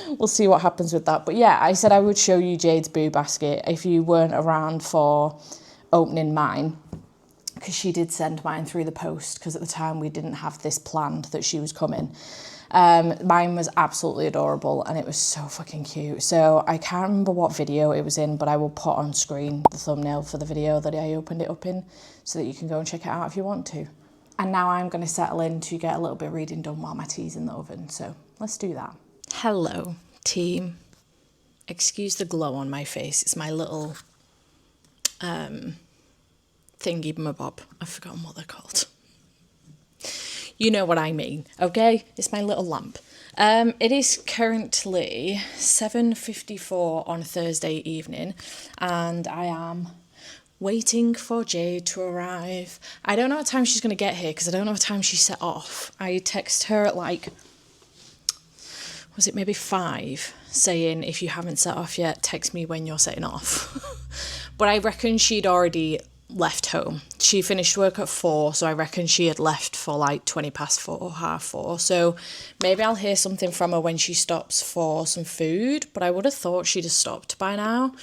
We'll see what happens with that. But yeah, I said I would show you Jade's boo basket if you weren't around for opening mine, because she did send mine through the post because at the time we didn't have this planned that she was coming. Mine was absolutely adorable and it was so fucking cute. So I can't remember what video it was in, but I will put on screen the thumbnail for the video that I opened it up in so that you can go and check it out if you want to. And now I'm going to settle in to get a little bit of reading done while my tea's in the oven. So let's do that. Hello, team. Excuse the glow on my face. It's my little thingy bob. I've forgotten what they're called. You know what I mean, okay? It's my little lamp. It is currently 7:54 on Thursday evening, and I am waiting for Jade to arrive. I don't know what time she's going to get here because I don't know what time she set off. I texted her at like, was it maybe 5, saying if you haven't set off yet, text me when you're setting off. But I reckon she'd already left home. She finished work at 4, so I reckon she had left for like 20 past 4, half 4. So maybe I'll hear something from her when she stops for some food, but I would have thought she'd have stopped by now.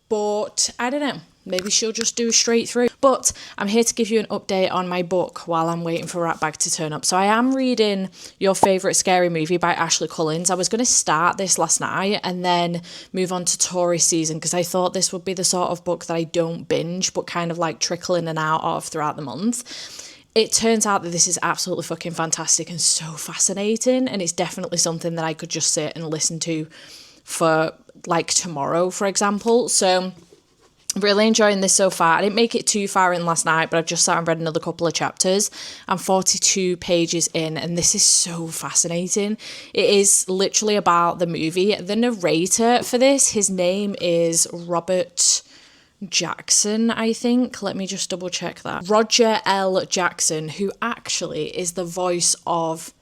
But I don't know. Maybe she'll just do straight through. But I'm here to give you an update on my book while I'm waiting for Ratbag to turn up. So I am reading Your Favourite Scary Movie by Ashley Collins. I was going to start this last night and then move on to tourist season because I thought this would be the sort of book that I don't binge but kind of like trickle in and out of throughout the month. It turns out that this is absolutely fucking fantastic and so fascinating, and it's definitely something that I could just sit and listen to for like tomorrow, for example. So really enjoying this so far. I didn't make it too far in last night, but I've just sat and read another couple of chapters. I'm 42 pages in, and this is so fascinating. It is literally about the movie. The narrator for this, his name is Robert Jackson, I think. Let me just double check that. Roger L. Jackson, who actually is the voice of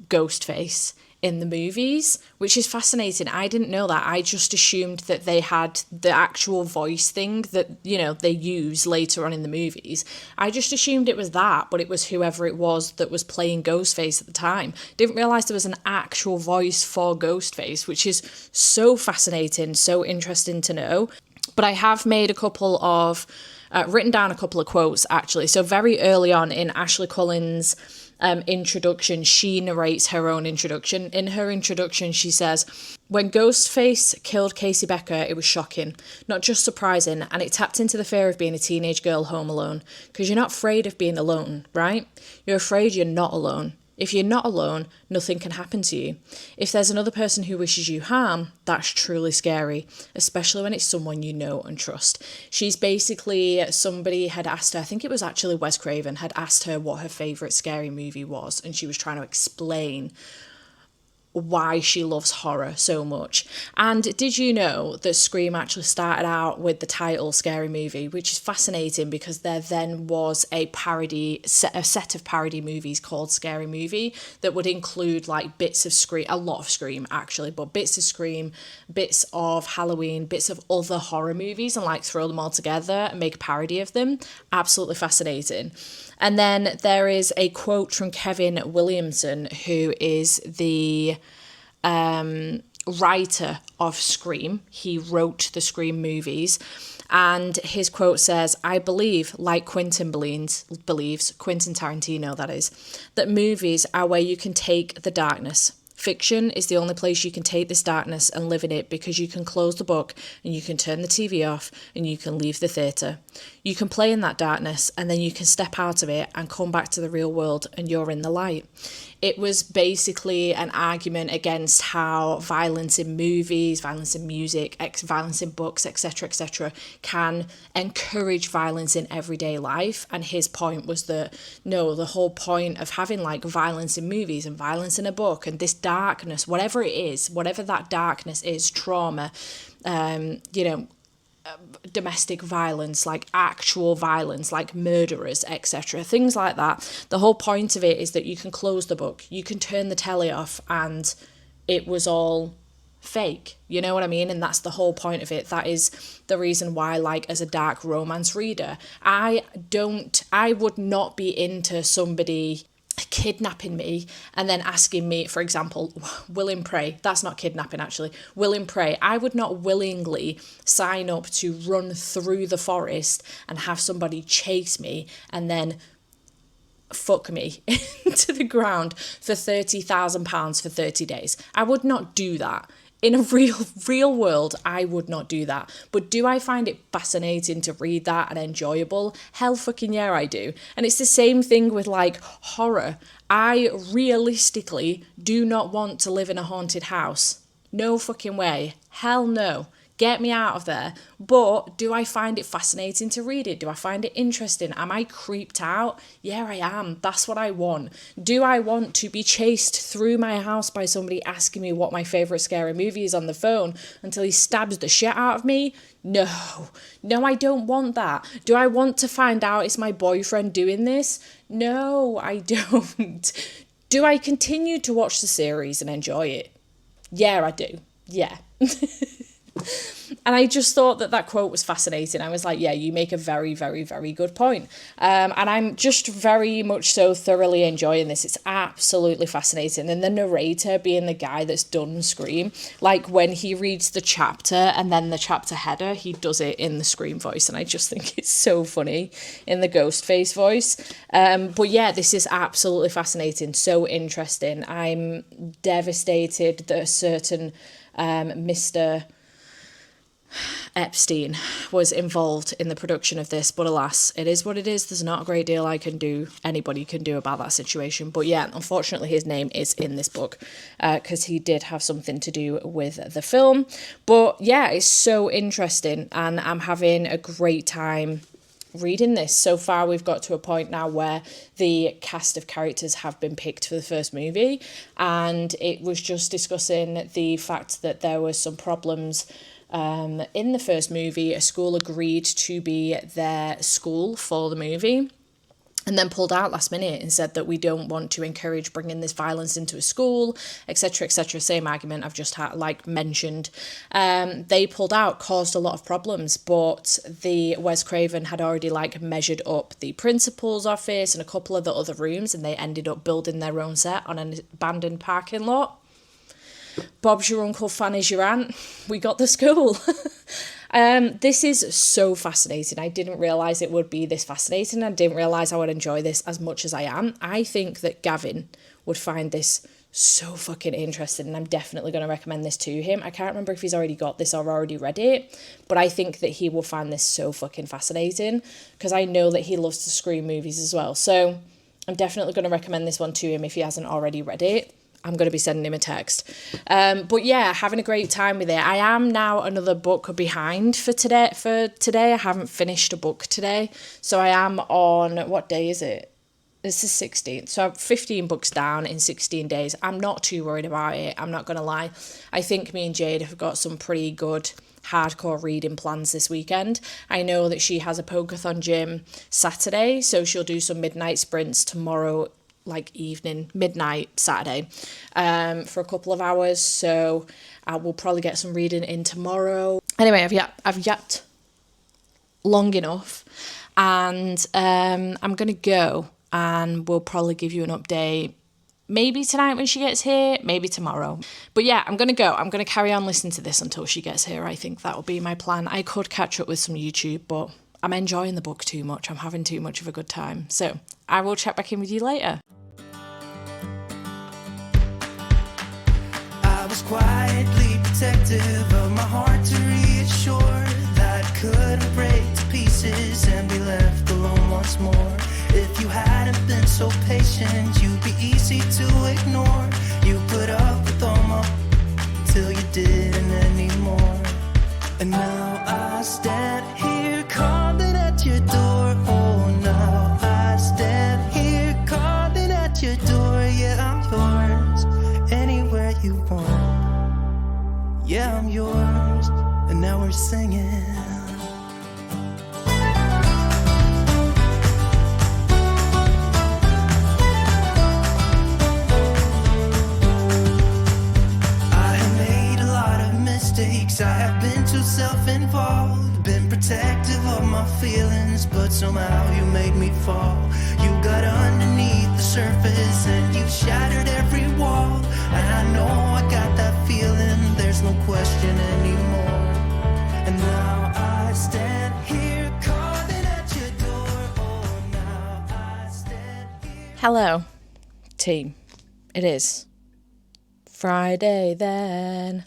Ghostface in the movies, which is fascinating. I didn't know that. I just assumed that they had the actual voice thing that, you know, they use later on in the movies. I just assumed it was that, but it was whoever it was that was playing Ghostface at the time. Didn't realise there was an actual voice for Ghostface, which is so fascinating, so interesting to know. But I have made a couple of, written down a couple of quotes actually. So very early on in Ashley Collins' introduction, she narrates her own introduction. In her introduction, she says, "When Ghostface killed Casey Becker, it was shocking, not just surprising, and it tapped into the fear of being a teenage girl home alone. Because you're not afraid of being alone, right? You're afraid you're not alone. If you're not alone, nothing can happen to you. If there's another person who wishes you harm, that's truly scary, especially when it's someone you know and trust." She's basically, somebody had asked her, I think it was actually Wes Craven, had asked her what her favourite scary movie was, and she was trying to explain why she loves horror so much. And did you know that Scream actually started out with the title Scary Movie, which is fascinating because there then was a set of parody movies called Scary Movie that would include like bits of Scream, a lot of Scream actually, but bits of Scream, bits of Halloween, bits of other horror movies, and like throw them all together and make a parody of them. Absolutely fascinating. And then there is a quote from Kevin Williamson, who is the writer of Scream. He wrote the Scream movies. And his quote says, "I believe, like Quentin believes, Quentin Tarantino that is, that movies are where you can take the darkness. Fiction is the only place you can take this darkness and live in it, because you can close the book and you can turn the TV off and you can leave the theatre. You can play in that darkness and then you can step out of it and come back to the real world and you're in the light." It was basically an argument against how violence in movies, violence in music, violence in books, etc., can encourage violence in everyday life. And his point was that, no, the whole point of having like violence in movies and violence in a book and this darkness, whatever it is, whatever that darkness is, trauma, domestic violence, like actual violence, like murderers, etc., things like that. The whole point of it is that you can close the book, you can turn the telly off, and it was all fake, you know what I mean? And that's the whole point of it. That is the reason why, like, as a dark romance reader, I would not be into somebody kidnapping me and then asking me, for example, will and pray. That's not kidnapping, actually. Will and pray. I would not willingly sign up to run through the forest and have somebody chase me and then fuck me into the ground for £30,000 for 30 days. I would not do that. In a real world, I would not do that. But do I find it fascinating to read that and enjoyable? Hell fucking yeah, I do. And it's the same thing with like horror. I realistically do not want to live in a haunted house. No fucking way. Hell no. Get me out of there. But do I find it fascinating to read it? Do I find it interesting? Am I creeped out? Yeah, I am. That's what I want. Do I want to be chased through my house by somebody asking me what my favourite scary movie is on the phone until he stabs the shit out of me? No. No, I don't want that. Do I want to find out it's my boyfriend doing this? No, I don't. Do I continue to watch the series and enjoy it? Yeah, I do. Yeah. And I just thought that quote was fascinating. I was like, yeah, you make a very, very, very good point. And I'm just very much so thoroughly enjoying this. It's absolutely fascinating. And the narrator being the guy that's done Scream, like when he reads the chapter and then the chapter header, he does it in the Scream voice. And I just think it's so funny in the Ghostface voice. But yeah, this is absolutely fascinating. So interesting. I'm devastated that a certain Mr. Epstein was involved in the production of this, but alas, it is what it is. There's not a great deal anybody can do about that situation. But yeah, unfortunately his name is in this book because he did have something to do with the film. But yeah, it's so interesting and I'm having a great time reading this. So far we've got to a point now where the cast of characters have been picked for the first movie, and it was just discussing the fact that there were some problems in the first movie. A school agreed to be their school for the movie and then pulled out last minute and said that we don't want to encourage bringing this violence into a school, etc., etc. Same argument I've just mentioned. They pulled out, caused a lot of problems, but the Wes Craven had already measured up the principal's office and a couple of the other rooms, and they ended up building their own set on an abandoned parking lot. Bob's your uncle, Fanny's your aunt. We got the school. This is so fascinating. I didn't realise it would be this fascinating. I didn't realise I would enjoy this as much as I am. I think that Gavin would find this so fucking interesting, and I'm definitely going to recommend this to him. I can't remember if he's already got this or already read it, but I think that he will find this so fucking fascinating because I know that he loves to Scream movies as well. So I'm definitely going to recommend this one to him if he hasn't already read it. I'm going to be sending him a text. But yeah, having a great time with it. I am now another book behind for today. I haven't finished a book today. So I am on, what day is it? It's the 16th. So I'm 15 books down in 16 days. I'm not too worried about it. I'm not going to lie. I think me and Jade have got some pretty good hardcore reading plans this weekend. I know that she has a Pokeathon gym Saturday. So she'll do some midnight sprints tomorrow evening, midnight Saturday, for a couple of hours. So I will probably get some reading in tomorrow. Anyway, I've yapped long enough, and I'm gonna go, and we'll probably give you an update maybe tonight when she gets here, maybe tomorrow. But yeah, I'm gonna go. I'm gonna carry on listening to this until she gets here. I think that'll be my plan. I could catch up with some YouTube, but I'm enjoying the book too much. I'm having too much of a good time. So I will check back in with you later. I was quietly protective of my heart to reassure that I couldn't break to pieces and be left alone once more. If you hadn't been so patient, you'd be easy to ignore. You put up with all my till you didn't anymore. And now I stand here calling at your door. Oh, now I stand here calling at your door. Yeah, I'm yours, anywhere you want. Yeah, I'm yours, and now we're singing. I have made a lot of mistakes. I have been too self-involved, been protective of my feelings, but somehow you made me fall. You got underneath the surface and you shattered every wall. And I know I got that feeling, there's no question anymore. And now I stand here calling at your door. Oh, now I stand here. Hello, team. It is Friday then.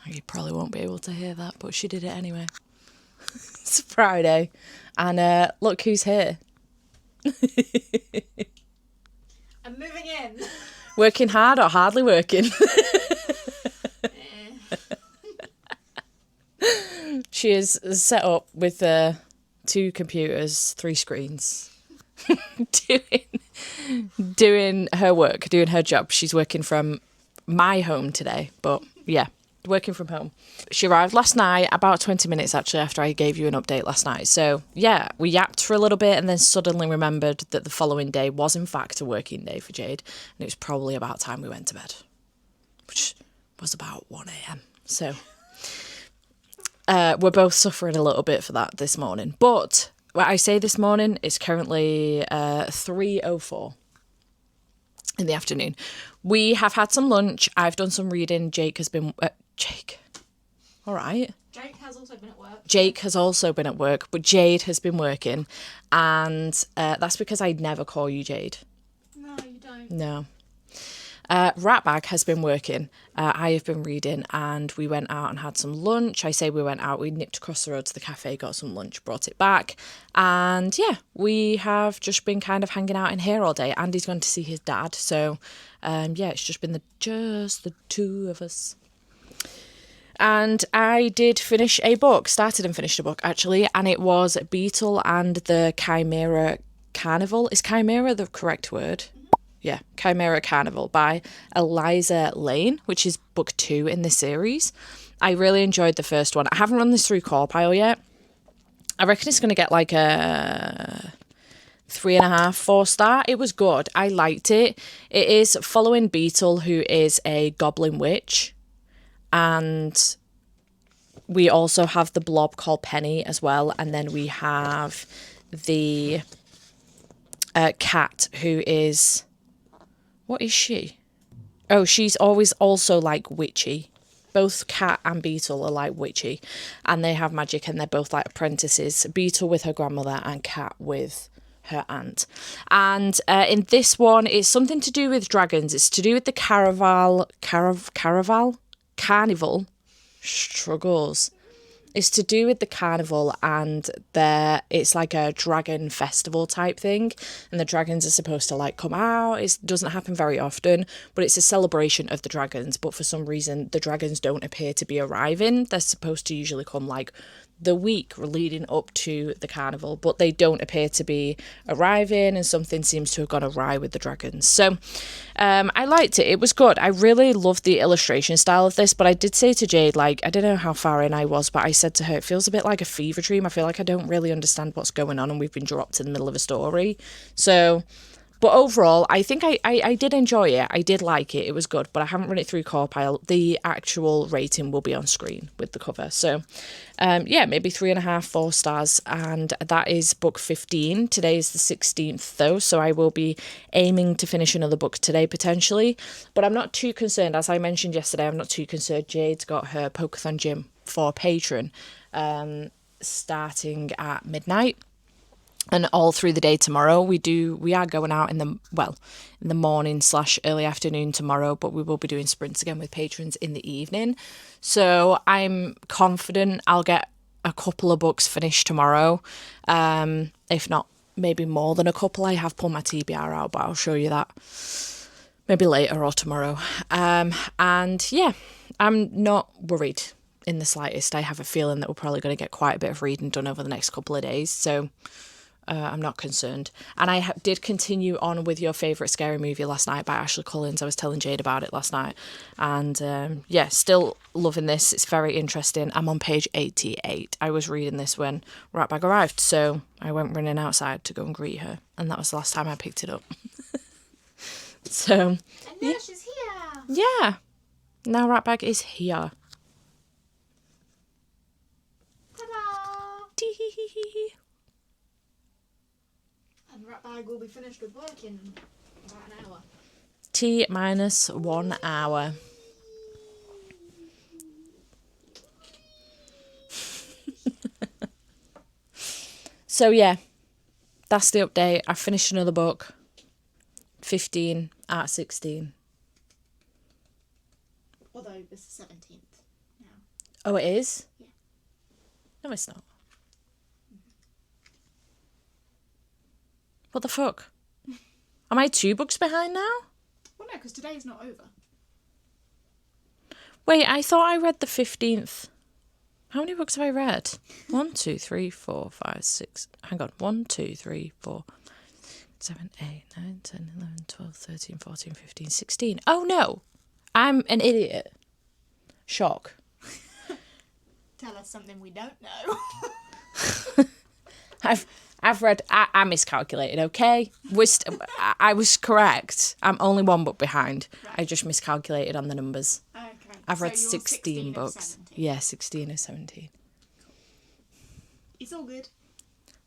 You probably won't be able to hear that, but she did it anyway. It's Friday, and look who's here. I'm moving in. Working hard or hardly working? She is set up with 2 computers, 3 screens, doing her work, doing her job. She's working from my home today, but yeah, working from home. She arrived last night, about 20 minutes actually after I gave you an update last night. So yeah, we yapped for a little bit and then suddenly remembered that the following day was in fact a working day for Jade, and it was probably about time we went to bed, which was about 1 a.m. So we're both suffering a little bit for that this morning. But what I say this morning is currently 3:04 in the afternoon. We have had some lunch. I've done some reading. Jake has been... Jake. All right. Jake has also been at work. Jake has also been at work, but Jade has been working. And that's because I never call you Jade. No, you don't. No. Ratbag has been working. I have been reading, and we went out and had some lunch. I say we went out, we nipped across the road to the cafe, got some lunch, brought it back. And yeah, we have just been kind of hanging out in here all day. Andy's gone to see his dad. So yeah, it's just been just the 2 of us. And I did finish a book, started and finished a book actually, and it was Beetle and the Chimera Carnival. Is Chimera the correct word? Yeah, Chimera Carnival by Eliza Lane, which is book 2 in this series. I really enjoyed the first one. I haven't run this through Corpile yet. I reckon it's going to get like a 3.5, 4 star. It was good. I liked it. It is following Beetle, who is a goblin witch. And we also have the blob called Penny as well. And then we have the cat who is... What is she? Oh, she's always also like witchy. Both Cat and Beetle are like witchy. And they have magic and they're both like apprentices. Beetle with her grandmother and Cat with her aunt. And in this one, it's something to do with dragons. It's to do with the Carnival struggles. It's to do with the carnival, and it's like a dragon festival type thing, and the dragons are supposed to like come out. It doesn't happen very often, but it's a celebration of the dragons. But for some reason, the dragons don't appear to be arriving. They're supposed to usually come like the week leading up to the carnival, but they don't appear to be arriving, and something seems to have gone awry with the dragons. So I liked it. It was good. I really loved the illustration style of this, but I did say to Jade, like, I don't know how far in I was, but I said to her, it feels a bit like a fever dream. I feel like I don't really understand what's going on, and we've been dropped in the middle of a story. So... But overall, I think I did enjoy it. I did like it. It was good, but I haven't run it through Corpile. The actual rating will be on screen with the cover. So, yeah, maybe 3.5, 4 stars. And that is book 15. Today is the 16th, though, so I will be aiming to finish another book today, potentially. But I'm not too concerned. As I mentioned yesterday, I'm not too concerned. Jade's got her Pokeathon gym for Patreon starting at midnight. And all through the day tomorrow, we are going out in the morning / early afternoon tomorrow, but we will be doing sprints again with patrons in the evening. So I'm confident I'll get a couple of books finished tomorrow. If not, maybe more than a couple. I have pulled my TBR out, but I'll show you that maybe later or tomorrow. And yeah, I'm not worried in the slightest. I have a feeling that we're probably going to get quite a bit of reading done over the next couple of days. So... I'm not concerned. And I did continue on with Your Favourite Scary Movie last night by Ashley Collins. I was telling Jade about it last night. And yeah, still loving this. It's very interesting. I'm on page 88. I was reading this when Ratbag arrived. So I went running outside to go and greet her. And that was the last time I picked it up. So... And now she's here. Yeah. Now Ratbag is here. Ta-da! Tee-hee-hee-hee. And Ratbag will be finished with work in about an hour. T minus 1 hour. So yeah, that's the update. I finished another book. 15 out of 16. Although it's the 17th now. Oh, it is? Yeah. No, it's not. What the fuck? Am I 2 books behind now? Well, no, because today's not over. Wait, I thought I read the 15th. How many books have I read? 1, 2, 3, 4, 5, 6. Hang on. 1, 2, 3, 4, 7, 8, 9, 10, 11, 12, 13, 14, 15, 16. Oh, no. I'm an idiot. Shock. Tell us something we don't know. I've read... I miscalculated, okay? I was correct. I'm only one book behind. Right. I just miscalculated on the numbers. Okay. I've read you're 16 of books. 17. Yeah, 16 or 17. It's all good.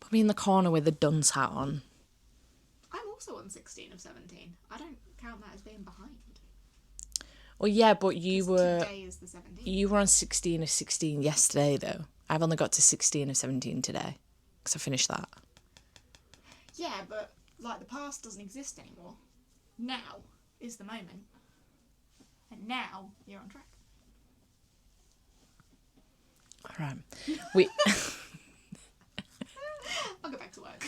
Put me in the corner with the dunce hat on. I'm also on 16 of 17. I don't count that as being behind. Well, yeah, but Today is the 17th. you were on 16 of 16 yesterday, though. I've only got to 16 of 17 today, because I finished that. Yeah, but, like, the past doesn't exist anymore. Now is the moment. And now you're on track. All right. We... I'll go back to work.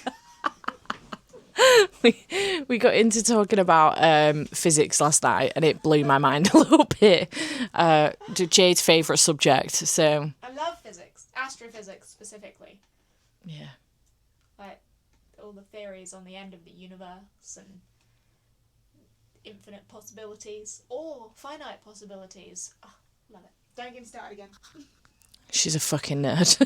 we got into talking about physics last night, and it blew my mind a little bit. To Jade's favourite subject, so... I love physics. Astrophysics, specifically. Yeah. Like, all the theories on the end of the universe and infinite possibilities or finite possibilities. Oh, love it. Don't get me started again. She's a fucking nerd.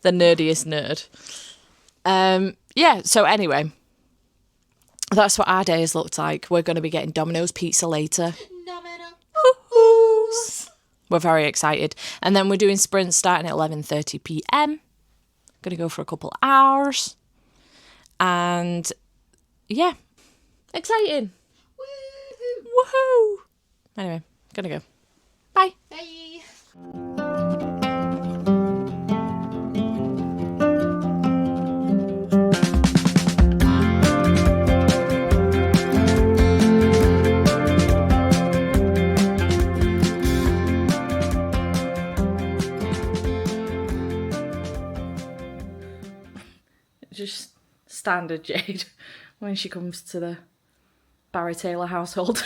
The nerdiest nerd. Yeah, so anyway, that's what our day has looked like. We're going to be getting Domino's pizza later. We're very excited. And then we're doing sprints starting at 11:30 p.m. Going to go for a couple hours. And yeah, exciting. Woohoo. Anyway, going to go. Bye. Bye. Just standard Jade when she comes to the Barry Taylor household.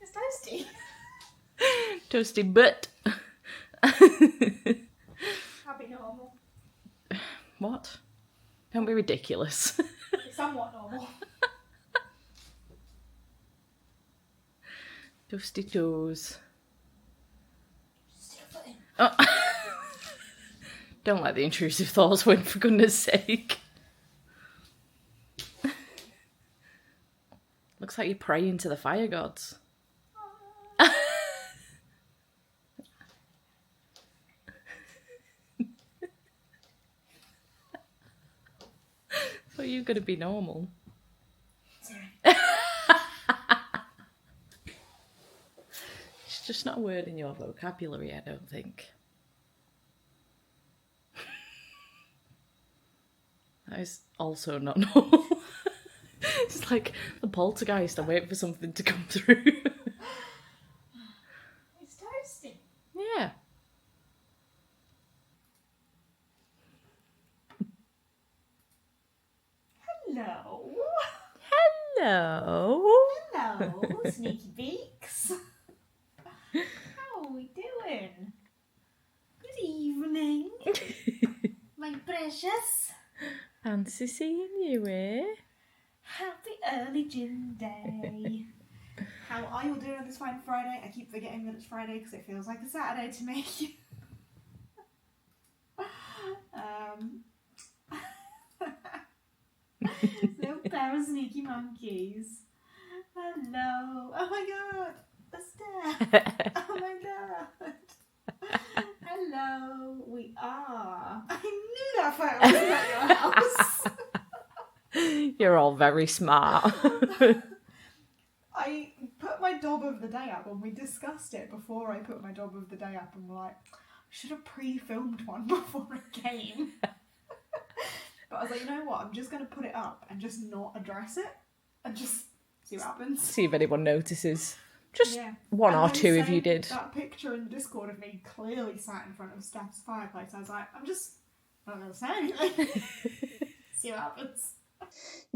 It's toasty. Toasty butt. Happy normal. What? Don't be ridiculous. It's somewhat normal. Toasty toes. Stick your foot in. Oh. Don't let the intrusive thoughts win, for goodness sake. Looks like you're praying to the fire gods. Thought you were going to be normal. Sorry. It's just not a word in your vocabulary, I don't think. That is also not normal. It's like the poltergeist. I'm waiting for something to come through. It's toasty. Yeah. Hello. Hello. Hello, sneaky beaks. How are we doing? Good evening, my precious. Fancy seeing you here. Happy early gin day. How are you all doing on this fine Friday? I keep forgetting that it's Friday because it feels like a Saturday to me. Little pair of sneaky monkeys. Hello. Oh my god. The Steph. Oh my god. Hello. We are. I knew that photo wasn't at your house. You're all very smart. I put my Dob of the Day up and we discussed it before I put my Dob of the Day up and we're like, I should have pre-filmed one before I came. But I was like, you know what, I'm just going to put it up and just not address it and just see what happens. See if anyone notices. Just one And or then two if you sent did. that picture in the Discord of me clearly sat in front of Steph's fireplace. I was like, I'm just not going to say anything. See what happens.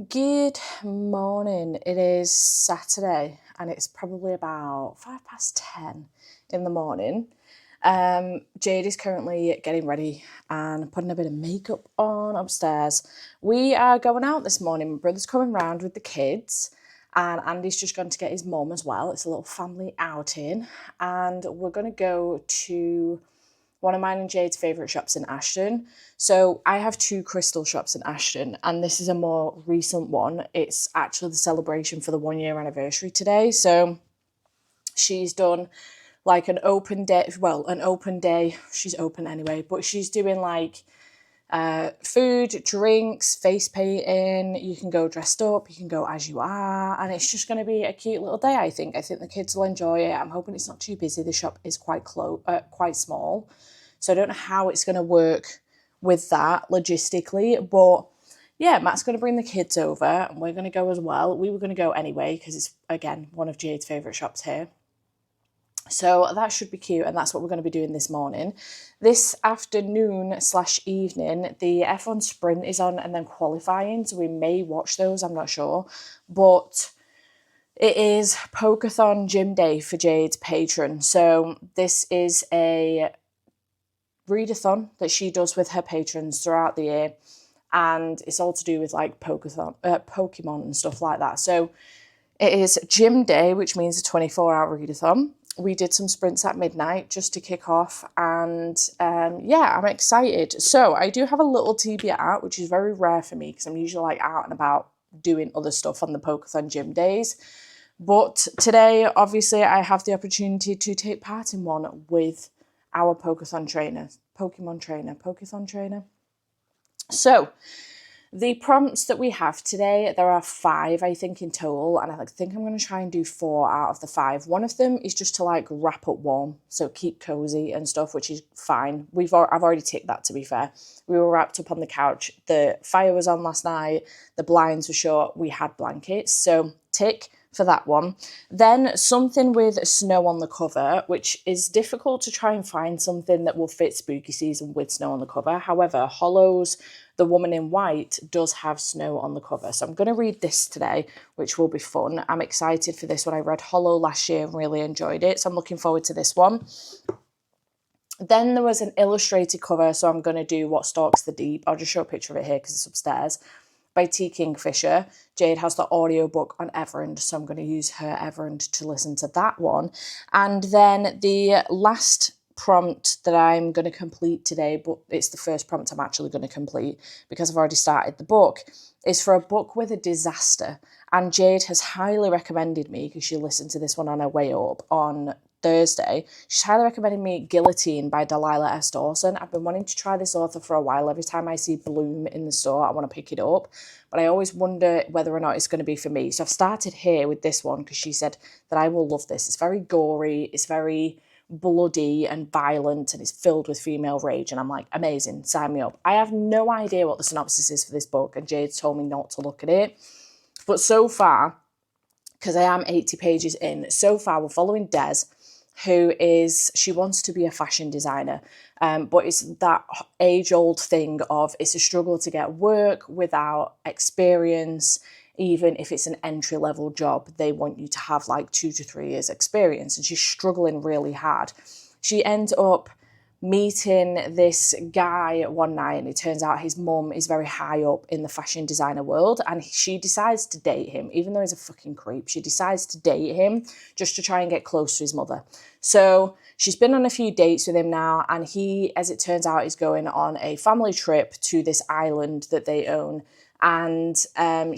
Good morning. It is Saturday and it's probably about 10:05 in the morning. Jade is currently getting ready and putting a bit of makeup on upstairs. We are going out this morning. My brother's coming round with the kids and Andy's just gone to get his mum as well. It's a little family outing and we're going to go to one of mine and Jade's favourite shops in Ashton. So I have two crystal shops in Ashton and this is a more recent one. It's actually the celebration for the 1 year anniversary today. So she's done like an open day. She's open anyway, but she's doing like food, drinks, face painting. You can go dressed up, you can go as you are, and it's just going to be a cute little day. I think the kids will enjoy it. I'm hoping it's not too busy. The shop is quite small, so I don't know how it's going to work with that logistically, but yeah, Matt's going to bring the kids over and we're going to go as well. We were going to go anyway because it's, again, one of Jade's favourite shops here. So that should be cute, and that's what we're going to be doing this morning. This afternoon/evening, the F1 Sprint is on and then qualifying, so we may watch those, I'm not sure. But it is Pokeathon Gym Day for Jade's patron. So this is a readathon that she does with her patrons throughout the year, and it's all to do with like Pokemon and stuff like that. So it is Gym Day, which means a 24-hour readathon. We did some sprints at midnight just to kick off, and yeah, I'm excited. So I do have a little TBR out, which is very rare for me because I'm usually like out and about doing other stuff on the Pokeathon Gym days. But today, obviously, I have the opportunity to take part in one with our Pokemon trainer. So the prompts that we have today, there are 5, I think, in total, and I think I'm going to try and do 4 out of the 5. One of them is just to like wrap up warm, so keep cozy and stuff, which is fine. I've already ticked that, to be fair. We were wrapped up on the couch. The fire was on last night. The blinds were shut. We had blankets, so tick for that one. Then something with snow on the cover, which is difficult to try and find something that will fit spooky season with snow on the cover. However, Hollow's The Woman in White does have snow on the cover. So I'm going to read this today, which will be fun. I'm excited for this one. I read Hollow last year and really enjoyed it. So I'm looking forward to this one. Then there was an illustrated cover. So I'm going to do What Stalks the Deep. I'll just show a picture of it here because it's upstairs. By T. Kingfisher. Jade has the audiobook on Everend, so I'm going to use her Everend to listen to that one. And then the last prompt that I'm going to complete today, but it's the first prompt I'm actually going to complete because I've already started the book, is for a book with a disaster. And Jade has highly recommended me, because she listened to this one on her way up on Thursday, she's highly recommended me Guillotine by Delilah S. Dawson. I've been wanting to try this author for a while. Every time I see Bloom in the store, I want to pick it up, but I always wonder whether or not it's going to be for me. So I've started here with this one because she said that I will love this. It's very gory, it's very bloody and violent, and it's filled with female rage, and I'm like, amazing, sign me up. I have no idea what the synopsis is for this book, and Jade's told me not to look at it, but so far, because I am 80 pages in, so far we're following Des, she wants to be a fashion designer, but it's that age-old thing of it's a struggle to get work without experience. Even if it's an entry-level job, they want you to have like 2 to 3 years experience, and she's struggling really hard. She ends up meeting this guy one night, and it turns out his mum is very high up in the fashion designer world, and she decides to date him. Even though he's a fucking creep, she decides to date him just to try and get close to his mother. So she's been on a few dates with him now, and he, as it turns out, is going on a family trip to this island that they own, and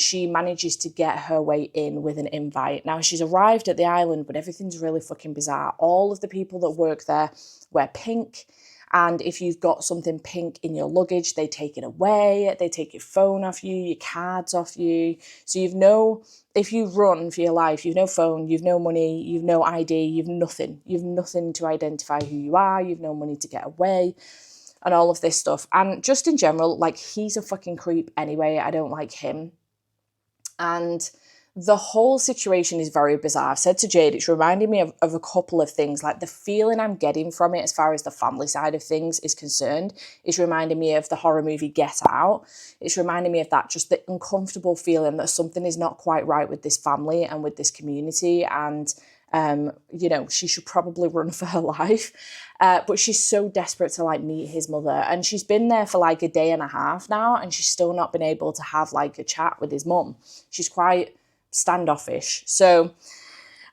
she manages to get her way in with an invite. Now, she's arrived at the island, but everything's really fucking bizarre. All of the people that work there wear pink, and if you've got something pink in your luggage, they take it away. They take your phone off you, your cards off you. So if you run for your life, you've no phone, you've no money, you've no ID, you've nothing. You've nothing to identify who you are, you've no money to get away, and all of this stuff. And just in general, like, he's a fucking creep anyway. I don't like him. And the whole situation is very bizarre. I've said to Jade, it's reminding me of a couple of things. Like the feeling I'm getting from it as far as the family side of things is concerned is reminding me of the horror movie Get Out. It's reminding me of that, just the uncomfortable feeling that something is not quite right with this family and with this community. And, you know, she should probably run for her life. But she's so desperate to like meet his mother. And she's been there for like a day and a half now. And she's still not been able to have like a chat with his mum. She's quite standoffish. So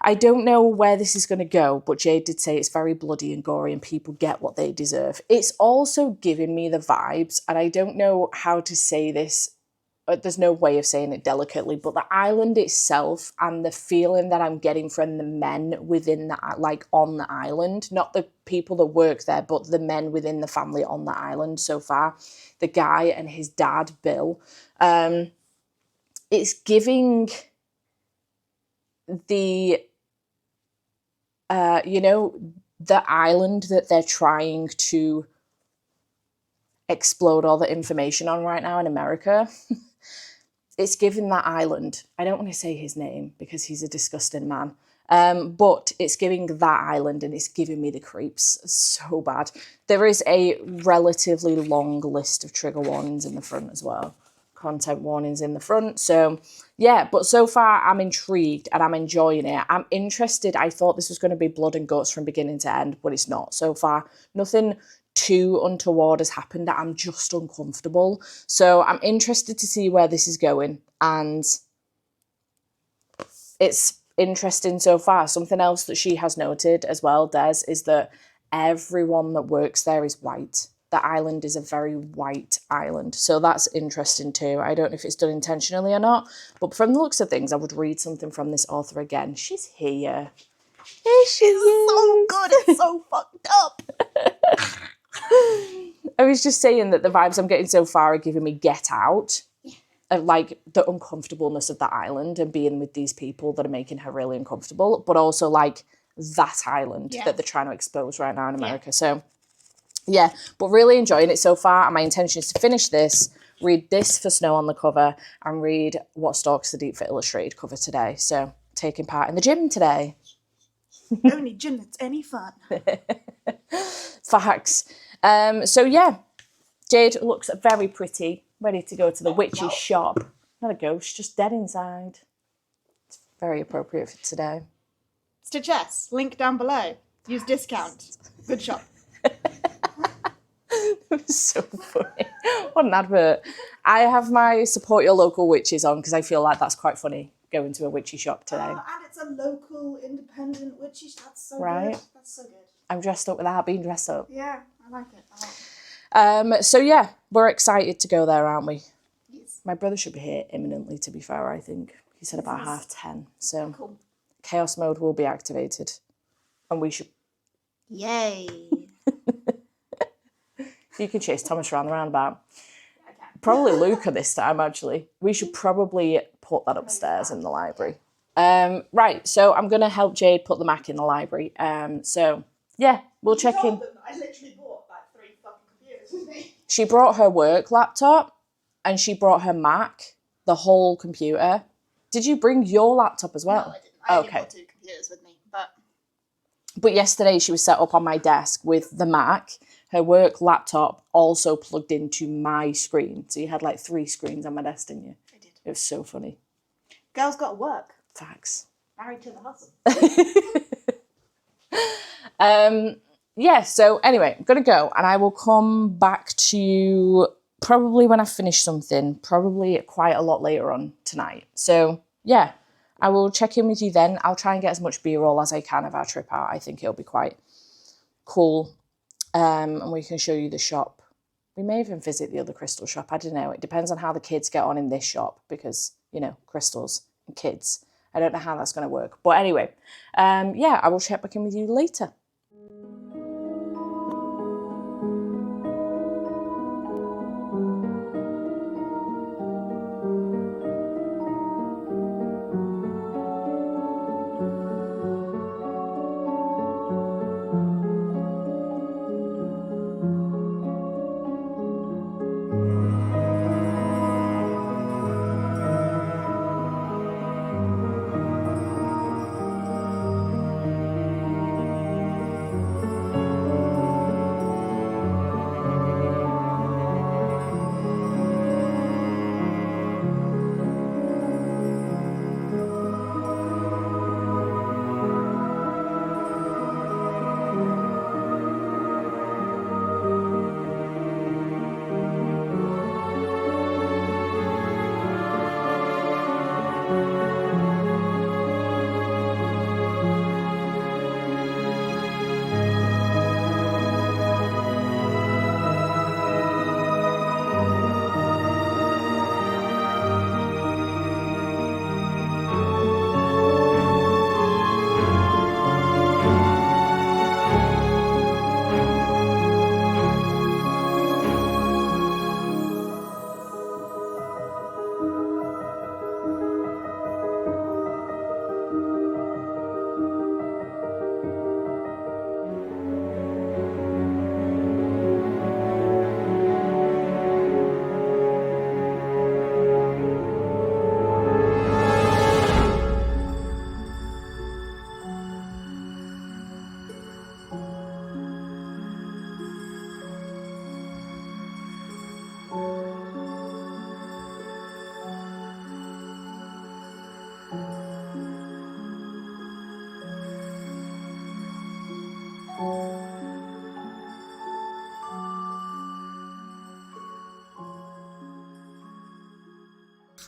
I don't know where this is going to go, but Jade did say it's very bloody and gory and people get what they deserve. It's also giving me the vibes, and I don't know how to say this, there's no way of saying it delicately, but the island itself and the feeling that I'm getting from the men within the, like on the island, not the people that work there, but the men within the family on the island so far, the guy and his dad, Bill, it's giving the, you know, the island that they're trying to explode all the information on right now in America. It's giving that island, I don't want to say his name because he's a disgusting man, but it's giving that island and it's giving me the creeps so bad. There is a relatively long list of trigger warnings in the front as well. Content warnings in the front. So yeah, but so far I'm intrigued and I'm enjoying it. I'm interested. I thought this was going to be blood and guts from beginning to end, but it's not. So far, nothing too untoward has happened. I'm just uncomfortable. So I'm interested to see where this is going. And it's interesting so far. Something else that she has noted as well, Des, is that everyone that works there is white. The island is a very white island. So that's interesting too. I don't know if it's done intentionally or not, but from the looks of things, I would read something from this author again. She's here. Here she is. So good. It's so fucked up. I was just saying that the vibes I'm getting so far are giving me Get Out. Of like the uncomfortableness of the island and being with these people that are making her really uncomfortable, but also like that island that they're trying to expose right now in America. Yeah. So yeah, but really enjoying it so far. And my intention is to finish this, read this for Snow on the cover, and read What Stalks the Deep for Illustrated cover today. So taking part in the gym today. Only gym that's any fun. Facts. So yeah, Jade looks very pretty, ready to go to the witchy shop. Not a ghost, just dead inside. It's very appropriate for today. Stitch S, link down below. Use discount. Good shop. It was so funny. What an advert. I have my support your local witches on because I feel like that's quite funny, going to a witchy shop today. And it's a local independent witchy. That's so right? Good. That's so good. I'm dressed up without being dressed up. Yeah, I like it. So yeah, we're excited to go there, aren't we? Yes. My brother should be here imminently, to be fair, I think. He said about 10:30. So cool. Chaos mode will be activated. And we should... Yay. You can chase Thomas around the roundabout. Okay. Probably Luca this time, actually. We should probably put that upstairs in the library. Right, so I'm going to help Jade put the Mac in the library. So, yeah, we'll check in. I literally bought like 3 fucking computers with me. She brought her work laptop and she brought her Mac, the whole computer. Did you bring your laptop as well? No, I didn't. I only brought 2 computers with me, But yesterday she was set up on my desk with the Mac, her work laptop also plugged into my screen. So you had like 3 screens on my desk, didn't you? I did. It was so funny. Girls got to work. Facts. Married to the hustle. Yeah, so anyway, I'm going to go and I will come back to you probably when I finish something, probably quite a lot later on tonight. So yeah, I will check in with you then. I'll try and get as much B-roll as I can of our trip out. I think it'll be quite cool. And we can show you the shop. We may even visit the other crystal shop. I don't know. It depends on how the kids get on in this shop because, you know, crystals and kids. I don't know how that's going to work. But anyway, yeah, I will check back in with you later.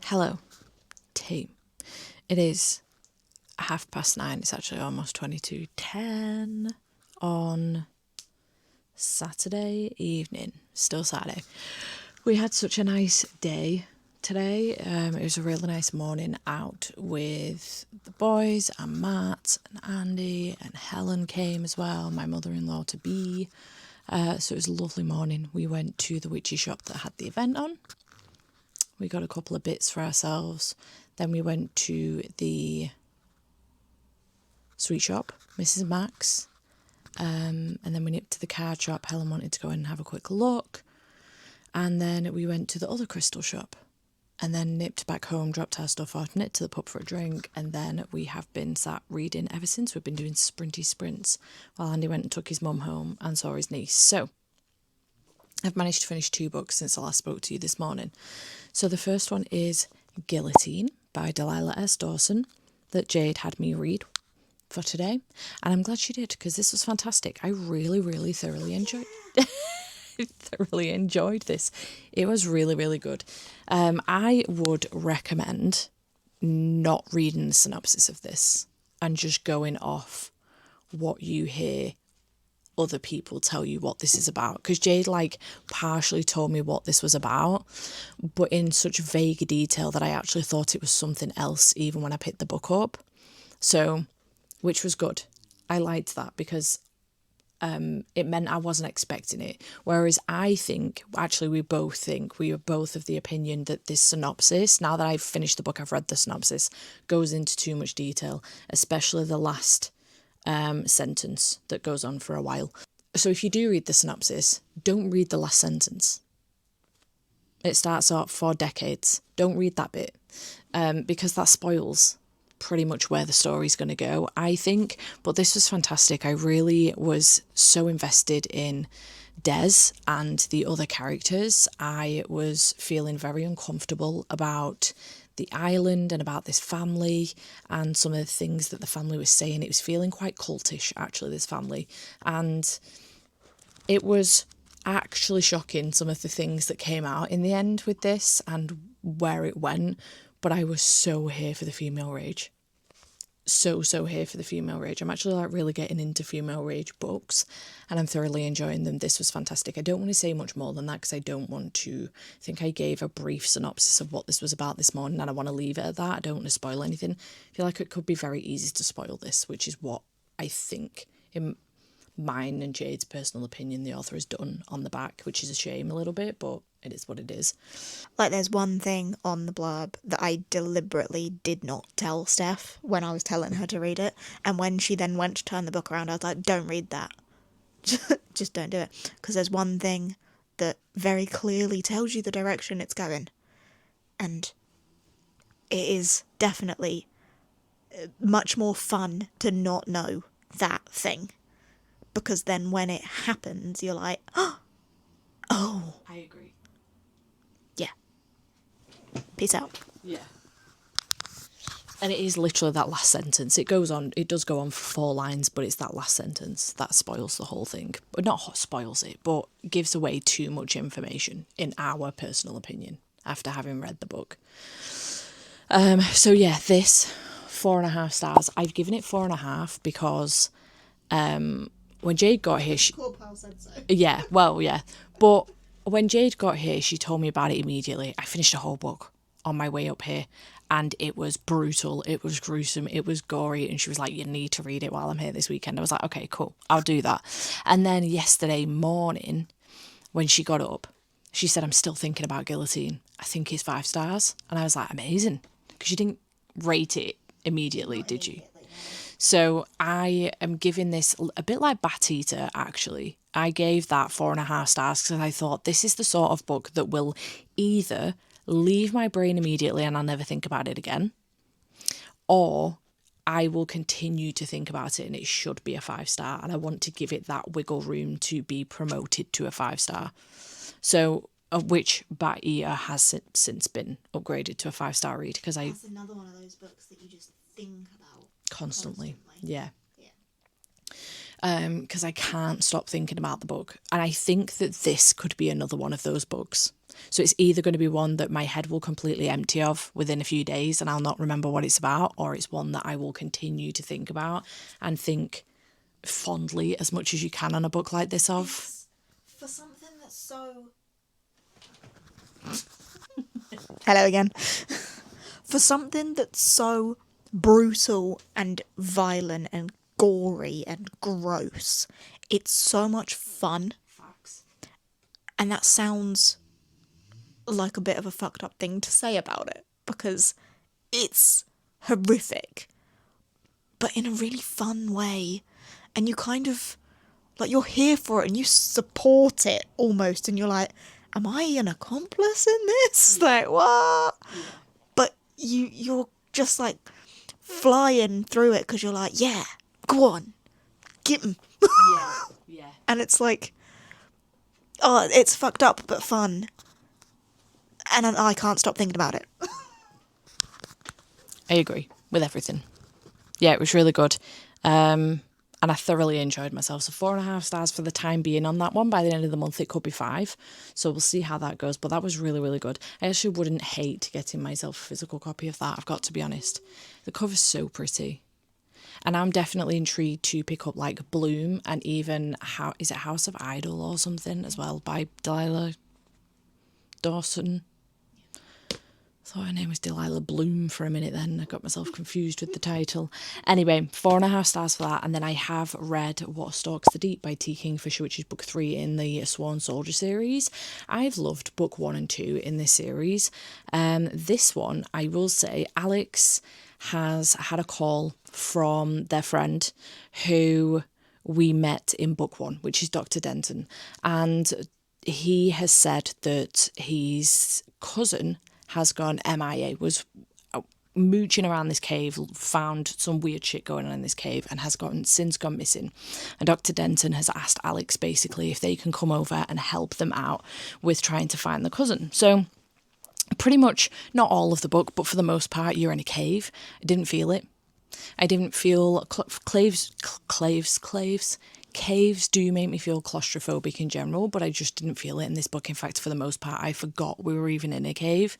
Hello, team. It is 9:30. It's actually almost 22:10 on Saturday evening. Still Saturday. We had such a nice day today. It was a really nice morning out with the boys and Matt and Andy, and Helen came as well, my mother-in-law to be. So it was a lovely morning. We went to the witchy shop that had the event on. We got a couple of bits for ourselves. Then we went to the sweet shop, Mrs. Max. And then we nipped to the card shop. Helen wanted to go in and have a quick look. And then we went to the other crystal shop. And then nipped back home, dropped our stuff off, nipped to the pub for a drink. And then we have been sat reading ever since. We've been doing sprinty sprints while Andy went and took his mum home and saw his niece. So I've managed to finish 2 books since I last spoke to you this morning. So the first one is Guillotine by Delilah S. Dawson that Jade had me read for today. And I'm glad she did, because this was fantastic. I really, really thoroughly enjoyed this. It was really, really good. I would recommend not reading the synopsis of this and just going off what you hear other people tell you what this is about, because Jade partially told me what this was about, but in such vague detail that I actually thought it was something else even when I picked the book up. So, which was good. I liked that, because it meant I wasn't expecting it. Whereas I think, actually we are both of the opinion that this synopsis, now that I've finished the book, I've read the synopsis, goes into too much detail, especially the last sentence that goes on for a while. So if you do read the synopsis, don't read the last sentence. It starts off for decades. Don't read that bit, because that spoils pretty much where the story's going to go, I think. But this was fantastic. I really was so invested in Des and the other characters. I was feeling very uncomfortable about the island and about this family and some of the things that the family was saying. It was feeling quite cultish, actually, this family. And it was actually shocking, some of the things that came out in the end with this and where it went. But I was so here for the female rage. So here for the female rage. I'm actually really getting into female rage books, and I'm thoroughly enjoying them. This was fantastic. I don't want to say much more than that, because I don't want to think I gave a brief synopsis of what this was about this morning, and I want to leave it at that. I don't want to spoil anything. I feel like it could be very easy to spoil this, which is what I think, in mine and Jade's personal opinion, the author has done on the back, which is a shame a little bit, but it is what it is. There's one thing on the blurb that I deliberately did not tell Steph when I was telling her to read it, and when she then went to turn the book around, I was like, don't read that. Just don't do it. Because there's one thing that very clearly tells you the direction it's going, and it is definitely much more fun to not know that thing, because then when it happens, you're like, oh. I agree. Yeah. Peace out. Yeah. And it is literally that last sentence. It does go on for 4 lines, but it's that last sentence that spoils the whole thing. But not spoils it, but gives away too much information, in our personal opinion, after having read the book. So yeah, this 4.5 stars. I've given it 4.5 because when Jade got here, Poor pal said so. yeah, well, yeah. But when Jade got here, she told me about it immediately. I finished a whole book on my way up here, and it was brutal, it was gruesome, it was gory, and she was like, you need to read it while I'm here this weekend. I was like, okay, cool, I'll do that. And then yesterday morning, when she got up, she said, I'm still thinking about Guillotine. I think it's 5 stars. And I was like, amazing. Because you didn't rate it immediately, did you? So I am giving this a bit like Bat Eater, actually. I gave that 4.5 stars because I thought this is the sort of book that will either leave my brain immediately and I'll never think about it again, or I will continue to think about it and it should be a 5 star, and I want to give it that wiggle room to be promoted to a 5 star. So, of which Bat Eater has since been upgraded to a 5 star read, because That's another one of those books that you just think about constantly. Yeah. because I can't stop thinking about the book. And I think that this could be another one of those books. So it's either going to be one that my head will completely empty of within a few days and I'll not remember what it's about, or it's one that I will continue to think about and think fondly as much as you can on a book like this of. For something that's so... Hello again. For something that's so brutal and violent and gory and gross, it's so much fun. Facts. And that sounds like a bit of a fucked up thing to say about it, because it's horrific, but in a really fun way. And you kind of, like, you're here for it and you support it almost, and you're like, am I an accomplice in this? Like, what? Yeah. But you're just like flying through it because you're like, yeah, go on, get 'em. Yeah. And it's like, oh, it's fucked up but fun. And I can't stop thinking about it. I agree with everything. Yeah, it was really good. And I thoroughly enjoyed myself. So 4.5 stars for the time being on that one. By the end of the month, it could be 5. So we'll see how that goes. But that was really, really good. I actually wouldn't hate getting myself a physical copy of that, I've got to be honest. The cover's so pretty. And I'm definitely intrigued to pick up like Bloom and even, is it House of Idol or something as well, by Delilah Dawson. I thought her name was Delilah Bloom for a minute then. I got myself confused with the title. Anyway, 4.5 stars for that. And then I have read What Stalks the Deep by T. Kingfisher, which is book 3 in the Sworn Soldier series. I've loved book 1 and 2 in this series. This one, I will say, Alex has had a call from their friend who we met in book 1, which is Dr. Denton. And he has said that his cousin has gone MIA, was mooching around this cave, found some weird shit going on in this cave, and has since gone missing. And Dr. Denton has asked Alex basically if they can come over and help them out with trying to find the cousin. So pretty much not all of the book, but for the most part, you're in a cave. I didn't feel it. I didn't feel Caves do make me feel claustrophobic in general, but I just didn't feel it in this book. In fact, for the most part, I forgot we were even in a cave.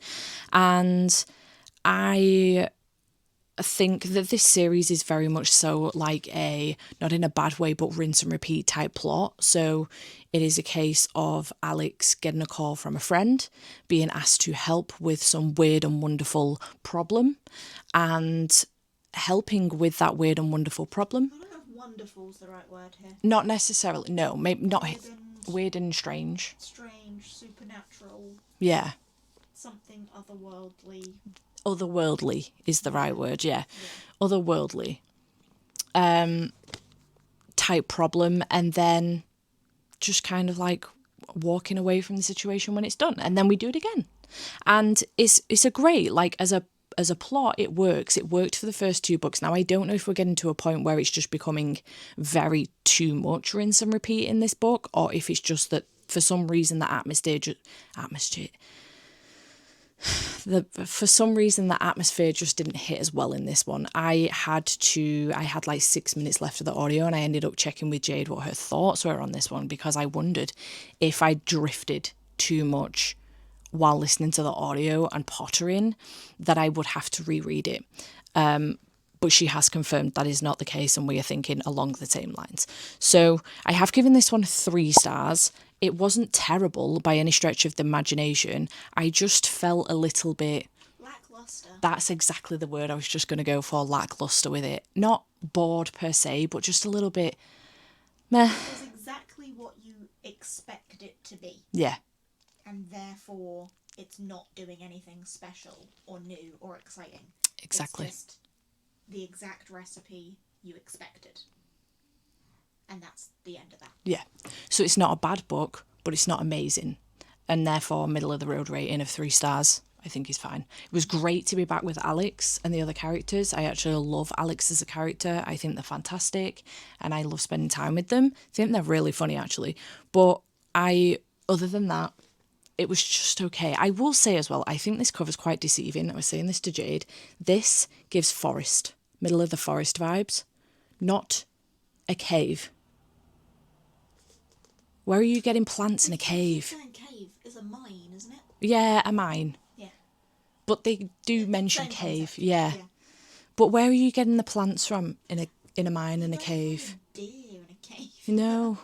And I think that this series is very much so like a, not in a bad way, but rinse and repeat type plot. So it is a case of Alex getting a call from a friend, being asked to help with some weird and wonderful problem, and helping with that weird and wonderful problem. Wonderful's the right word here. Not necessarily, no, maybe not weird and strange. Strange, supernatural. Yeah. Something otherworldly. Otherworldly is the right word, yeah. Otherworldly type problem, and then just kind of like walking away from the situation when it's done, and then we do it again. And it's a great, like, as a plot, it works. It worked for the first 2 books. Now, I don't know if we're getting to a point where it's just becoming very too much rinse and repeat in this book, or if it's just that for some reason the atmosphere just didn't hit as well in this one. I had like 6 minutes left of the audio, and I ended up checking with Jade what her thoughts were on this one, because I wondered if I drifted too much while listening to the audio and pottering, that I would have to reread it. But she has confirmed that is not the case, and we are thinking along the same lines. So I have given this one 3 stars. It wasn't terrible by any stretch of the imagination. I just felt a little bit... lackluster. That's exactly the word I was just going to go for, lackluster with it. Not bored per se, but just a little bit meh. It was exactly what you expect it to be. Yeah. And therefore, it's not doing anything special or new or exciting. Exactly. It's just the exact recipe you expected. And that's the end of that. Yeah. So it's not a bad book, but it's not amazing. And therefore, middle of the road rating of 3 stars, I think is fine. It was great to be back with Alex and the other characters. I actually love Alex as a character. I think they're fantastic, and I love spending time with them. I think they're really funny, actually. But other than that, it was just okay. I will say as well, I think this cover's quite deceiving. I was saying this to Jade. This gives forest, middle of the forest vibes, not a cave. Where are you getting plants in a cave? Cave is a mine, isn't it? Yeah, a mine. Yeah. But they do mention Same cave. concept. Yeah. But where are you getting the plants from in a mine in a cave? Deer in a cave. No.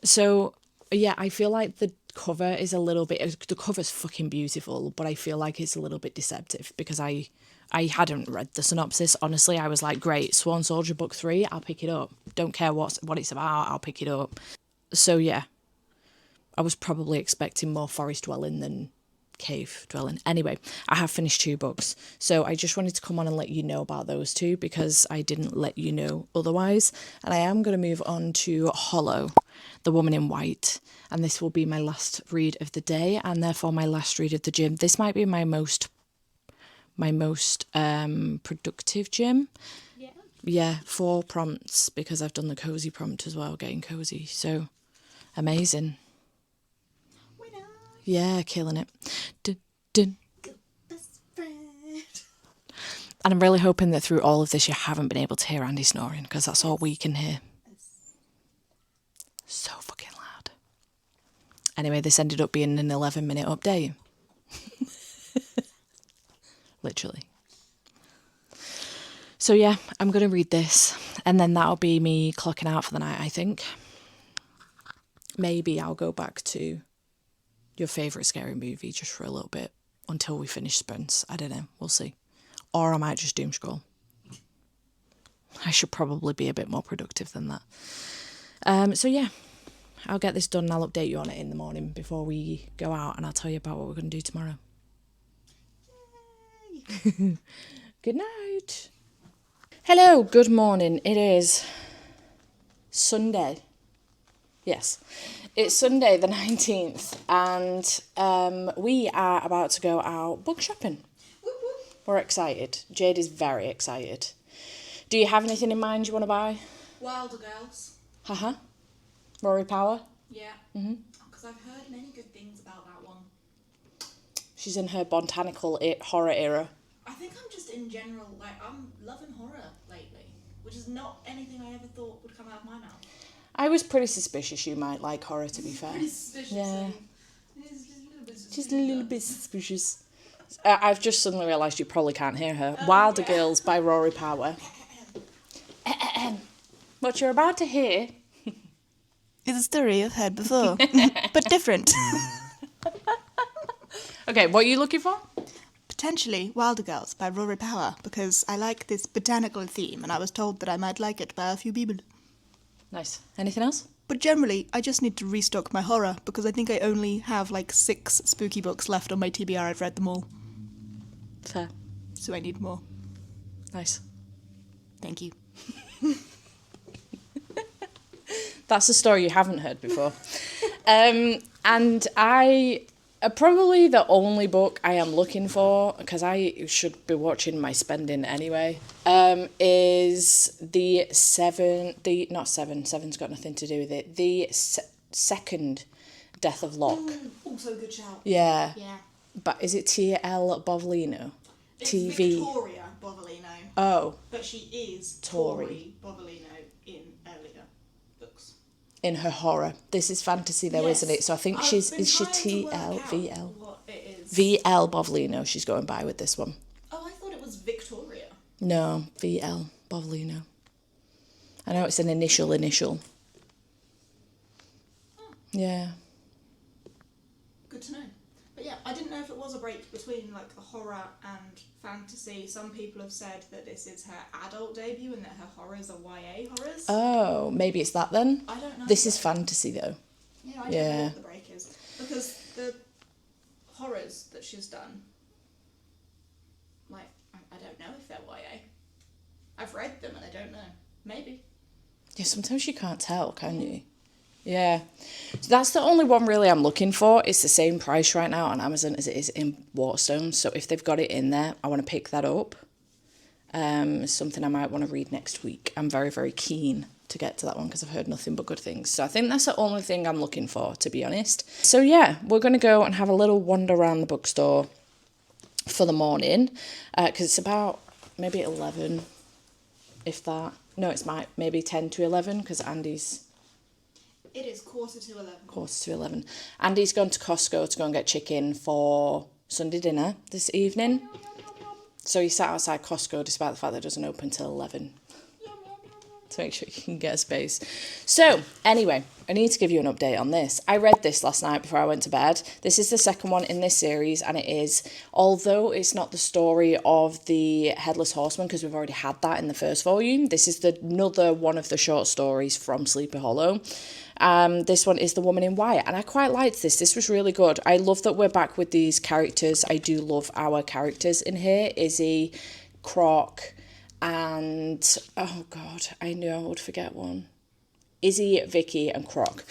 So, yeah, I feel like the cover is a little bit... The cover's fucking beautiful, but I feel like it's a little bit deceptive because I hadn't read the synopsis. Honestly, I was like, great, Swan Soldier book 3, I'll pick it up. Don't care what it's about, I'll pick it up. So, yeah, I was probably expecting more forest dwelling than cave dwelling. Anyway, I have finished 2 books, so I just wanted to come on and let you know about those 2 because I didn't let you know otherwise. And I am going to move on to Hollow, The Woman in White, and this will be my last read of the day and therefore my last read of the gym. This might be my most productive gym. Yeah, 4 prompts because I've done the cozy prompt as well, getting cozy. So amazing. Yeah, killing it. Dun, dun. Best friend. And I'm really hoping that through all of this you haven't been able to hear Andy snoring because that's all we can hear. So fucking loud. Anyway, this ended up being an 11-minute update. Literally. So yeah, I'm going to read this and then that'll be me clocking out for the night, I think. Maybe I'll go back to your favourite scary movie just for a little bit until we finish Sprints. I don't know. We'll see. Or I might just doom scroll. I should probably be a bit more productive than that. So yeah, I'll get this done and I'll update you on it in the morning before we go out and I'll tell you about what we're going to do tomorrow. Good night. Hello, good morning. It is Sunday. Yes, it's Sunday the 19th and we are about to go out book shopping. We're excited. Jade is very excited. Do you have anything in mind you want to buy? Wilder Girls. Haha. Rory Power? Yeah. Because I've heard many good things about that one. She's in her botanical horror era. I think I'm just in general, like, I'm loving horror lately, which is not anything I ever thought would come out of my mouth. I was pretty suspicious you might like horror, to be fair. Pretty suspicious. Yeah. It's Just a little bit suspicious. I've just suddenly realised you probably can't hear her. Wilder Girls by Rory Power. What you're about to hear is a story I've heard before, but different. Okay, what are you looking for? Potentially Wilder Girls by Rory Power, because I like this botanical theme and I was told that I might like it by a few people. Nice. Anything else? But generally, I just need to restock my horror, because I think I only have like 6 spooky books left on my TBR. I've read them all. Fair. So I need more. Nice. Thank you. That's a story you haven't heard before. And I... probably the only book I am looking for, because I should be watching my spending anyway, is Seven's got nothing to do with it, the second Death of Locke. Also a good shout. Yeah. Yeah. But is it T.L. Bovolino? It's TV. Victoria Bovolino. Oh. But she is Tori Bovolino in earlier books. In her horror. This is fantasy though, Yes. isn't it? So I think is she T.L. V.L.? What it is. V.L. Bovolino she's going by with this one. Oh, I thought it was Victoria. No, V.L. Bovolino. I know it's an initial. Oh. Yeah. Good to know. But yeah, I didn't know if it was a break between like the horror and fantasy. Some people have said that this is her adult debut and that her horrors are YA horrors. Oh, maybe it's that then? I don't know. This is fantasy though. Yeah, I don't know what the break is. Because the horrors that she's done, like, I don't know if they're YA. I've read them and I don't know. Maybe. Yeah, sometimes you can't tell, can you? Yeah. So that's the only one really I'm looking for. It's the same price right now on Amazon as it is in Waterstones. So if they've got it in there, I want to pick that up. Something I might want to read next week. I'm very, very keen to get to that one because I've heard nothing but good things. So I think that's the only thing I'm looking for, to be honest. So yeah, we're going to go and have a little wander around the bookstore for the morning because it's about maybe 11, if that. No, it's maybe 10 to 11 because Andy's... It is 11:15. 11:15. Andy's gone to Costco to go and get chicken for Sunday dinner this evening. So he sat outside Costco despite the fact that it doesn't open till 11. To make sure you can get a space. So, anyway, I need to give you an update on this. I read this last night before I went to bed. This is the second one in this series, and it is, although it's not the story of the Headless Horseman, because we've already had that in the first volume, this is another one of the short stories from Sleepy Hollow. This one is The Woman in White, and I quite liked this. This was really good. I love that we're back with these characters. I do love our characters in here. Izzy, Croc, and oh god, I knew I would forget one. Izzy, Vicky, and Croc.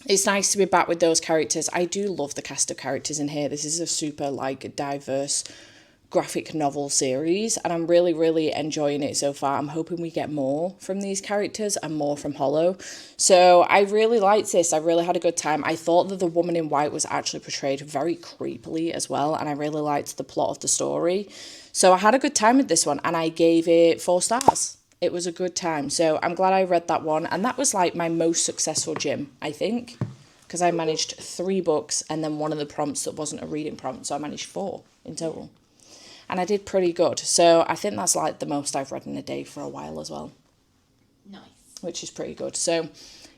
It's nice to be back with those characters. I do love the cast of characters in here. This is a super diverse graphic novel series, and I'm really, really enjoying it so far. I'm hoping we get more from these characters and more from Hollow. So I really liked this. I really had a good time. I thought that the Woman in White was actually portrayed very creepily as well, and I really liked the plot of the story. So I had a good time with this one, and I gave it 4 stars. It was a good time. So I'm glad I read that one, and that was my most successful gym, I think, because I managed 3 books and then one of the prompts that wasn't a reading prompt, so I managed 4 in total. And I did pretty good. So I think that's the most I've read in a day for a while as well. Nice. Which is pretty good. So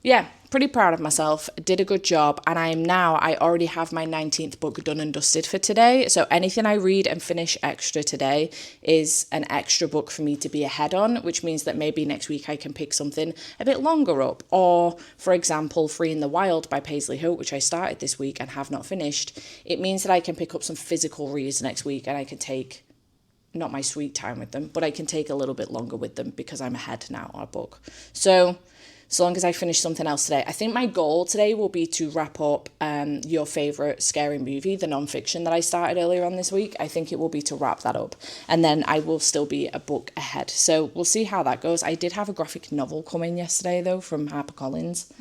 yeah, pretty proud of myself. Did a good job. And I already have my 19th book done and dusted for today. So anything I read and finish extra today is an extra book for me to be ahead on, which means that maybe next week I can pick something a bit longer up. Or, for example, Free in the Wild by Paisley Hope, which I started this week and have not finished. It means that I can pick up some physical reads next week, and I can take, not my sweet time with them, but I can take a little bit longer with them because I'm ahead now on a book. So long as I finish something else today. I think my goal today will be to wrap up Your Favourite Scary Movie, the non-fiction that I started earlier on this week. I think it will be to wrap that up. And then I will still be a book ahead. So we'll see how that goes. I did have a graphic novel come in yesterday, though, from HarperCollins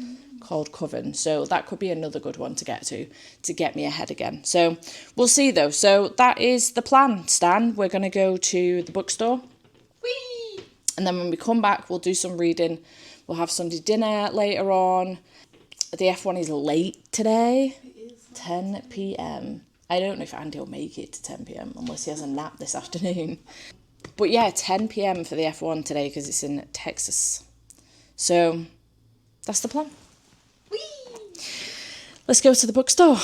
called Coven. So that could be another good one to get me ahead again. So we'll see, though. So that is the plan, Stan. We're going to go to the bookstore. Whee! And then when we come back, we'll do some reading. We'll have Sunday dinner later on. The F1 is late today. It is. 10 p.m. I don't know if Andy will make it to 10 p.m. unless he has a nap this afternoon. But yeah, 10 p.m. for the F1 today because it's in Texas. So that's the plan. Whee! Let's go to the bookstore.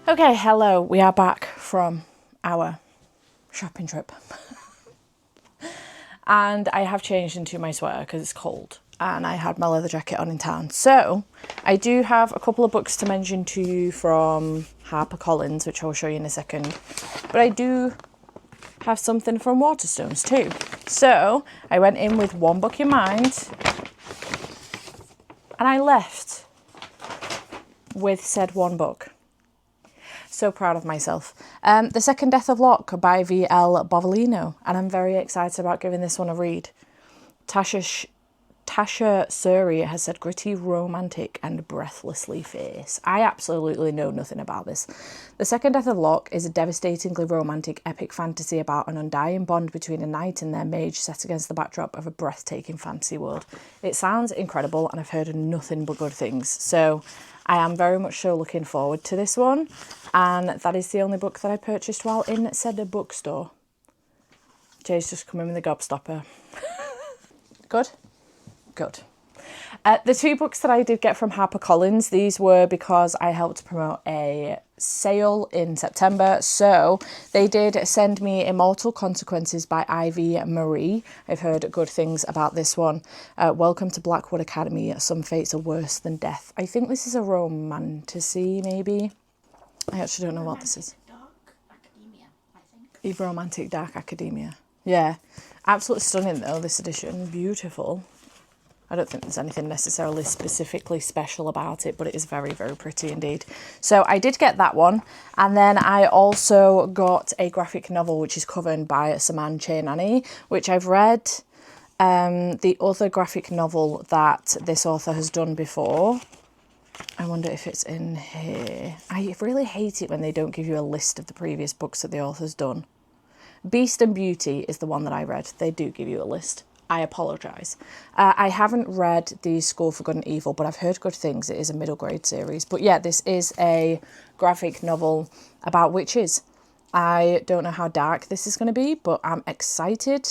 Okay, hello. We are back from our shopping trip. And I have changed into my sweater because it's cold. And I had my leather jacket on in town. So I do have a couple of books to mention to you from HarperCollins, which I'll show you in a second. But I do have something from Waterstones too. So I went in with one book in mind. And I left with said one book. So proud of myself. The Second Death of Locke by V.L. Bovolino. And I'm very excited about giving this one a read. Tasha Suri has said gritty, romantic and breathlessly fierce. I absolutely know nothing about this. The Second Death of Locke is a devastatingly romantic epic fantasy about an undying bond between a knight and their mage set against the backdrop of a breathtaking fantasy world. It sounds incredible and I've heard nothing but good things. So I am very much so looking forward to this one. And that is the only book that I purchased while in said bookstore. Jay's just come in with a gobstopper. Good? Good. The two books that I did get from HarperCollins, these were because I helped promote a sale in September. So they did send me Immortal Consequences by Ivy Marie. I've heard good things about this one. Welcome to Blackwood Academy. Some fates are worse than death. I think this is a romantasy, maybe. I actually don't know what this is. Dark Academia, I think. Romantic Dark Academia. Yeah. Absolutely stunning though, this edition. Beautiful. I don't think there's anything necessarily specifically special about it, but it is very, very pretty indeed. So I did get that one. And then I also got a graphic novel, which is covered by Saman Chainani, which I've read. The other graphic novel that this author has done before. I wonder if it's in here. I really hate it when they don't give you a list of the previous books that the author's done. Beast and Beauty is the one that I read. They do give you a list. I apologise. I haven't read the School for Good and Evil, but I've heard good things. It is a middle grade series. But yeah, this is a graphic novel about witches. I don't know how dark this is going to be, but I'm excited.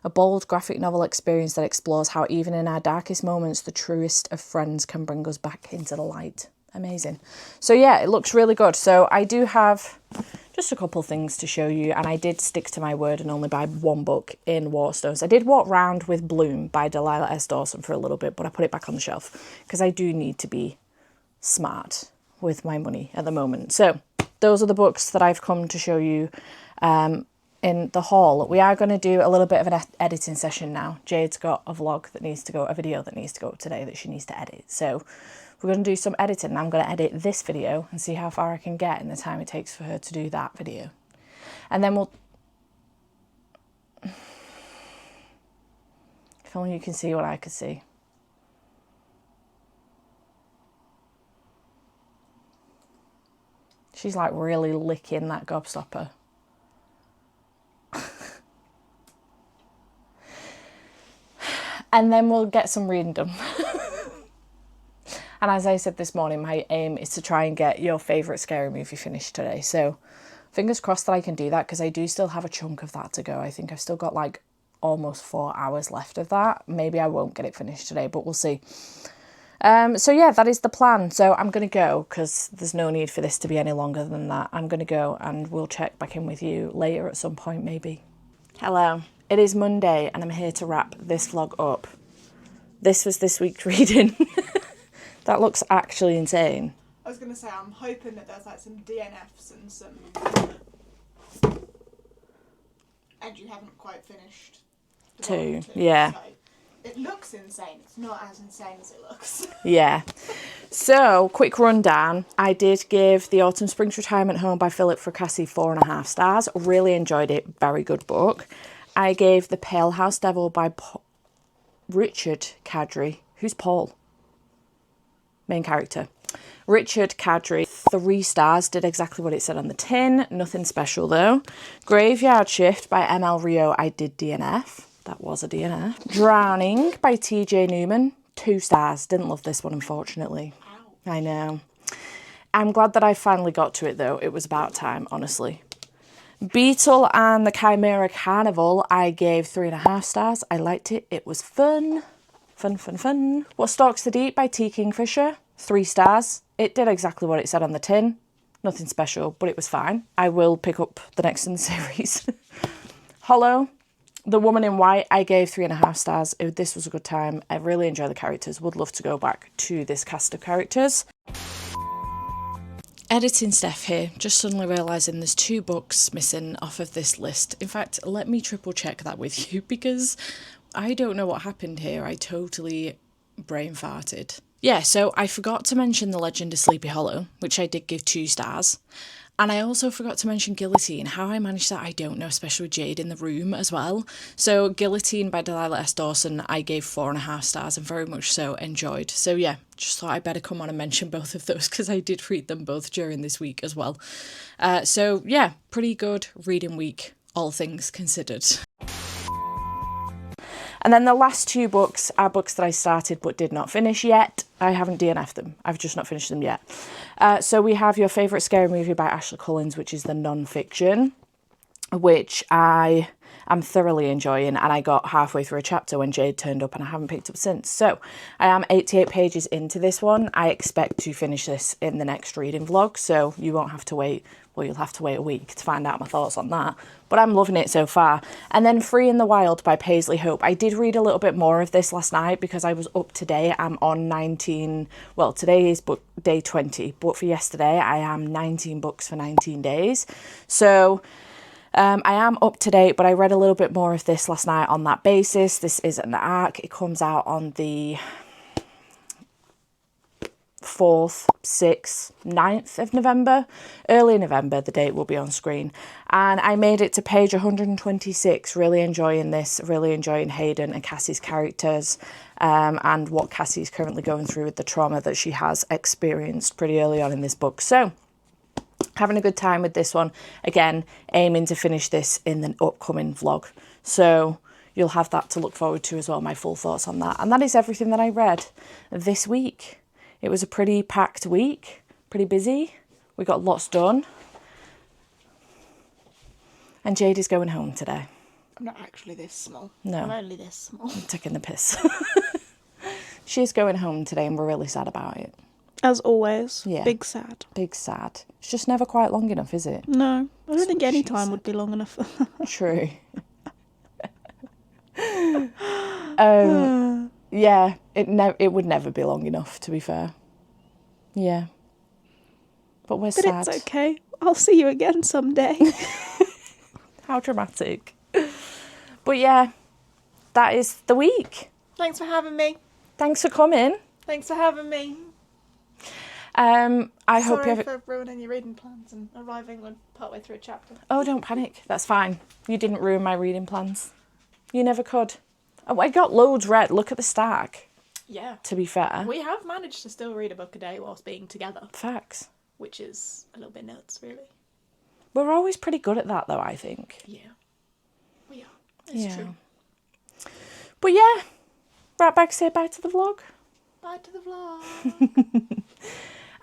A bold graphic novel experience that explores how even in our darkest moments, the truest of friends can bring us back into the light. Amazing. So yeah, it looks really good. So I do have just a couple things to show you, and I did stick to my word and only buy one book in Waterstones. I did walk round with Bloom by Delilah S. Dawson for a little bit, but I put it back on the shelf because I do need to be smart with my money at the moment. So those are the books that I've come to show you in the haul. We are going to do a little bit of an editing session now. Jade's got a vlog that needs to go, a video that needs to go up today that she needs to edit. So we're going to do some editing. I'm going to edit this video and see how far I can get in the time it takes for her to do that video. And then we'll... If only you can see what I could see. She's like really licking that gobstopper. And then we'll get some reading done. And as I said this morning, my aim is to try and get your favourite scary movie finished today. So fingers crossed that I can do that, because I do still have a chunk of that to go. I think I've still got like almost 4 hours left of that. Maybe I won't get it finished today, but we'll see. So yeah, that is the plan. So I'm going to go because there's no need for this to be any longer than that. I'm going to go and we'll check back in with you later at some point maybe. Hello. It is Monday and I'm here to wrap this vlog up. This was this week's reading. That looks actually insane. I was going to say, I'm hoping that there's like some DNFs and some... And you haven't quite finished. Two, yeah. So it looks insane. It's not as insane as it looks. Yeah. So, quick rundown. I did give The Autumn Springs Retirement Home by Philip Fracassi 4.5 stars. Really enjoyed it. Very good book. I gave The Pale House Devil by Richard Kadri. Who's Paul? Main character. Richard Kadri, 3 stars, did exactly what it said on the tin. Nothing special though. Graveyard Shift by ML Rio, I did DNF. That was a DNF. Drowning by TJ Newman, 2 stars. Didn't love this one, unfortunately. Ow. I know. I'm glad that I finally got to it though. It was about time, honestly. Beetle and the Chimera Carnival, I gave 3.5 stars. I liked it. It was fun. Fun. What Stalks the Deep by T. Kingfisher, 3 stars. It did exactly what it said on the tin. Nothing special, but it was fine. I will pick up the next in the series. Hollow, The Woman in White, I gave 3.5 stars. This was a good time. I really enjoy the characters. Would love to go back to this cast of characters. Editing Steph here, just suddenly realising there's 2 books missing off of this list. In fact, let me triple check that with you because I don't know what happened here. I totally brain farted. Yeah, so I forgot to mention The Legend of Sleepy Hollow, which I did give 2 stars. And I also forgot to mention Guillotine. How I managed that, I don't know, especially with Jade in the room as well. So Guillotine by Delilah S. Dawson, I gave 4.5 stars and very much so enjoyed. So yeah, just thought I'd better come on and mention both of those because I did read them both during this week as well. So yeah, pretty good reading week, all things considered. And then the last 2 books are books that I started but did not finish yet. I haven't DNF'd them. I've just not finished them yet. So we have Your Favourite Scary Movie by Ashley Collins, which is the non-fiction, which I am thoroughly enjoying. And I got halfway through a chapter when Jade turned up and I haven't picked up since. So I am 88 pages into this one. I expect to finish this in the next reading vlog. So you won't have to wait. Well, you'll have to wait a week to find out my thoughts on that. But I'm loving it so far. And then Free in the Wild by Paisley Hope. I did read a little bit more of this last night because I was up to date. I'm on 19... Well, today is book day 20. But for yesterday, I am 19 books for 19 days. So I am up to date, but I read a little bit more of this last night on that basis. This is an arc. It comes out on the 4th, 6th, 9th of November, early November, the date will be on screen. And I made it to page 126, really enjoying this, really enjoying Hayden and Cassie's characters, and what Cassie's currently going through with the trauma that she has experienced pretty early on in this book. So having a good time with this one. Again, aiming to finish this in the upcoming vlog. So you'll have that to look forward to as well, my full thoughts on that. And that is everything that I read this week. It was a pretty packed week, pretty busy. We got lots done. And Jade is going home today. I'm not actually this small. No. I'm only this small. I'm taking the piss. She's going home today and we're really sad about it. As always. Yeah. Big sad. Big sad. It's just never quite long enough, is it? No. I don't think what any she time said. would be long enough. True. Yeah, it would never be long enough, to be fair. Yeah. But we're But sad. it's okay. I'll see you again someday. How dramatic. But yeah, that is the week. Thanks for having me. Thanks for coming. Thanks for having me. I hope you Sorry have... for ruining your reading plans and arriving when partway through a chapter. Oh, don't panic. That's fine. You didn't ruin my reading plans. You never could. Oh, I got loads read. Look at the stack, Yeah. to be fair. We have managed to still read a book a day whilst being together, Facts. which is a little bit nuts, really. We're always pretty good at that, though, I think. Yeah. We are. It's true. But yeah, right back, say bye to the vlog. Bye to the vlog.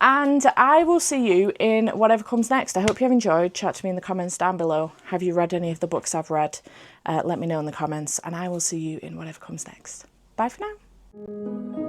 And I will see you in whatever comes next. I hope you have enjoyed. Chat to me in the comments down below. Have you read any of the books I've read? Let me know in the comments. And I will see you in whatever comes next. Bye for now.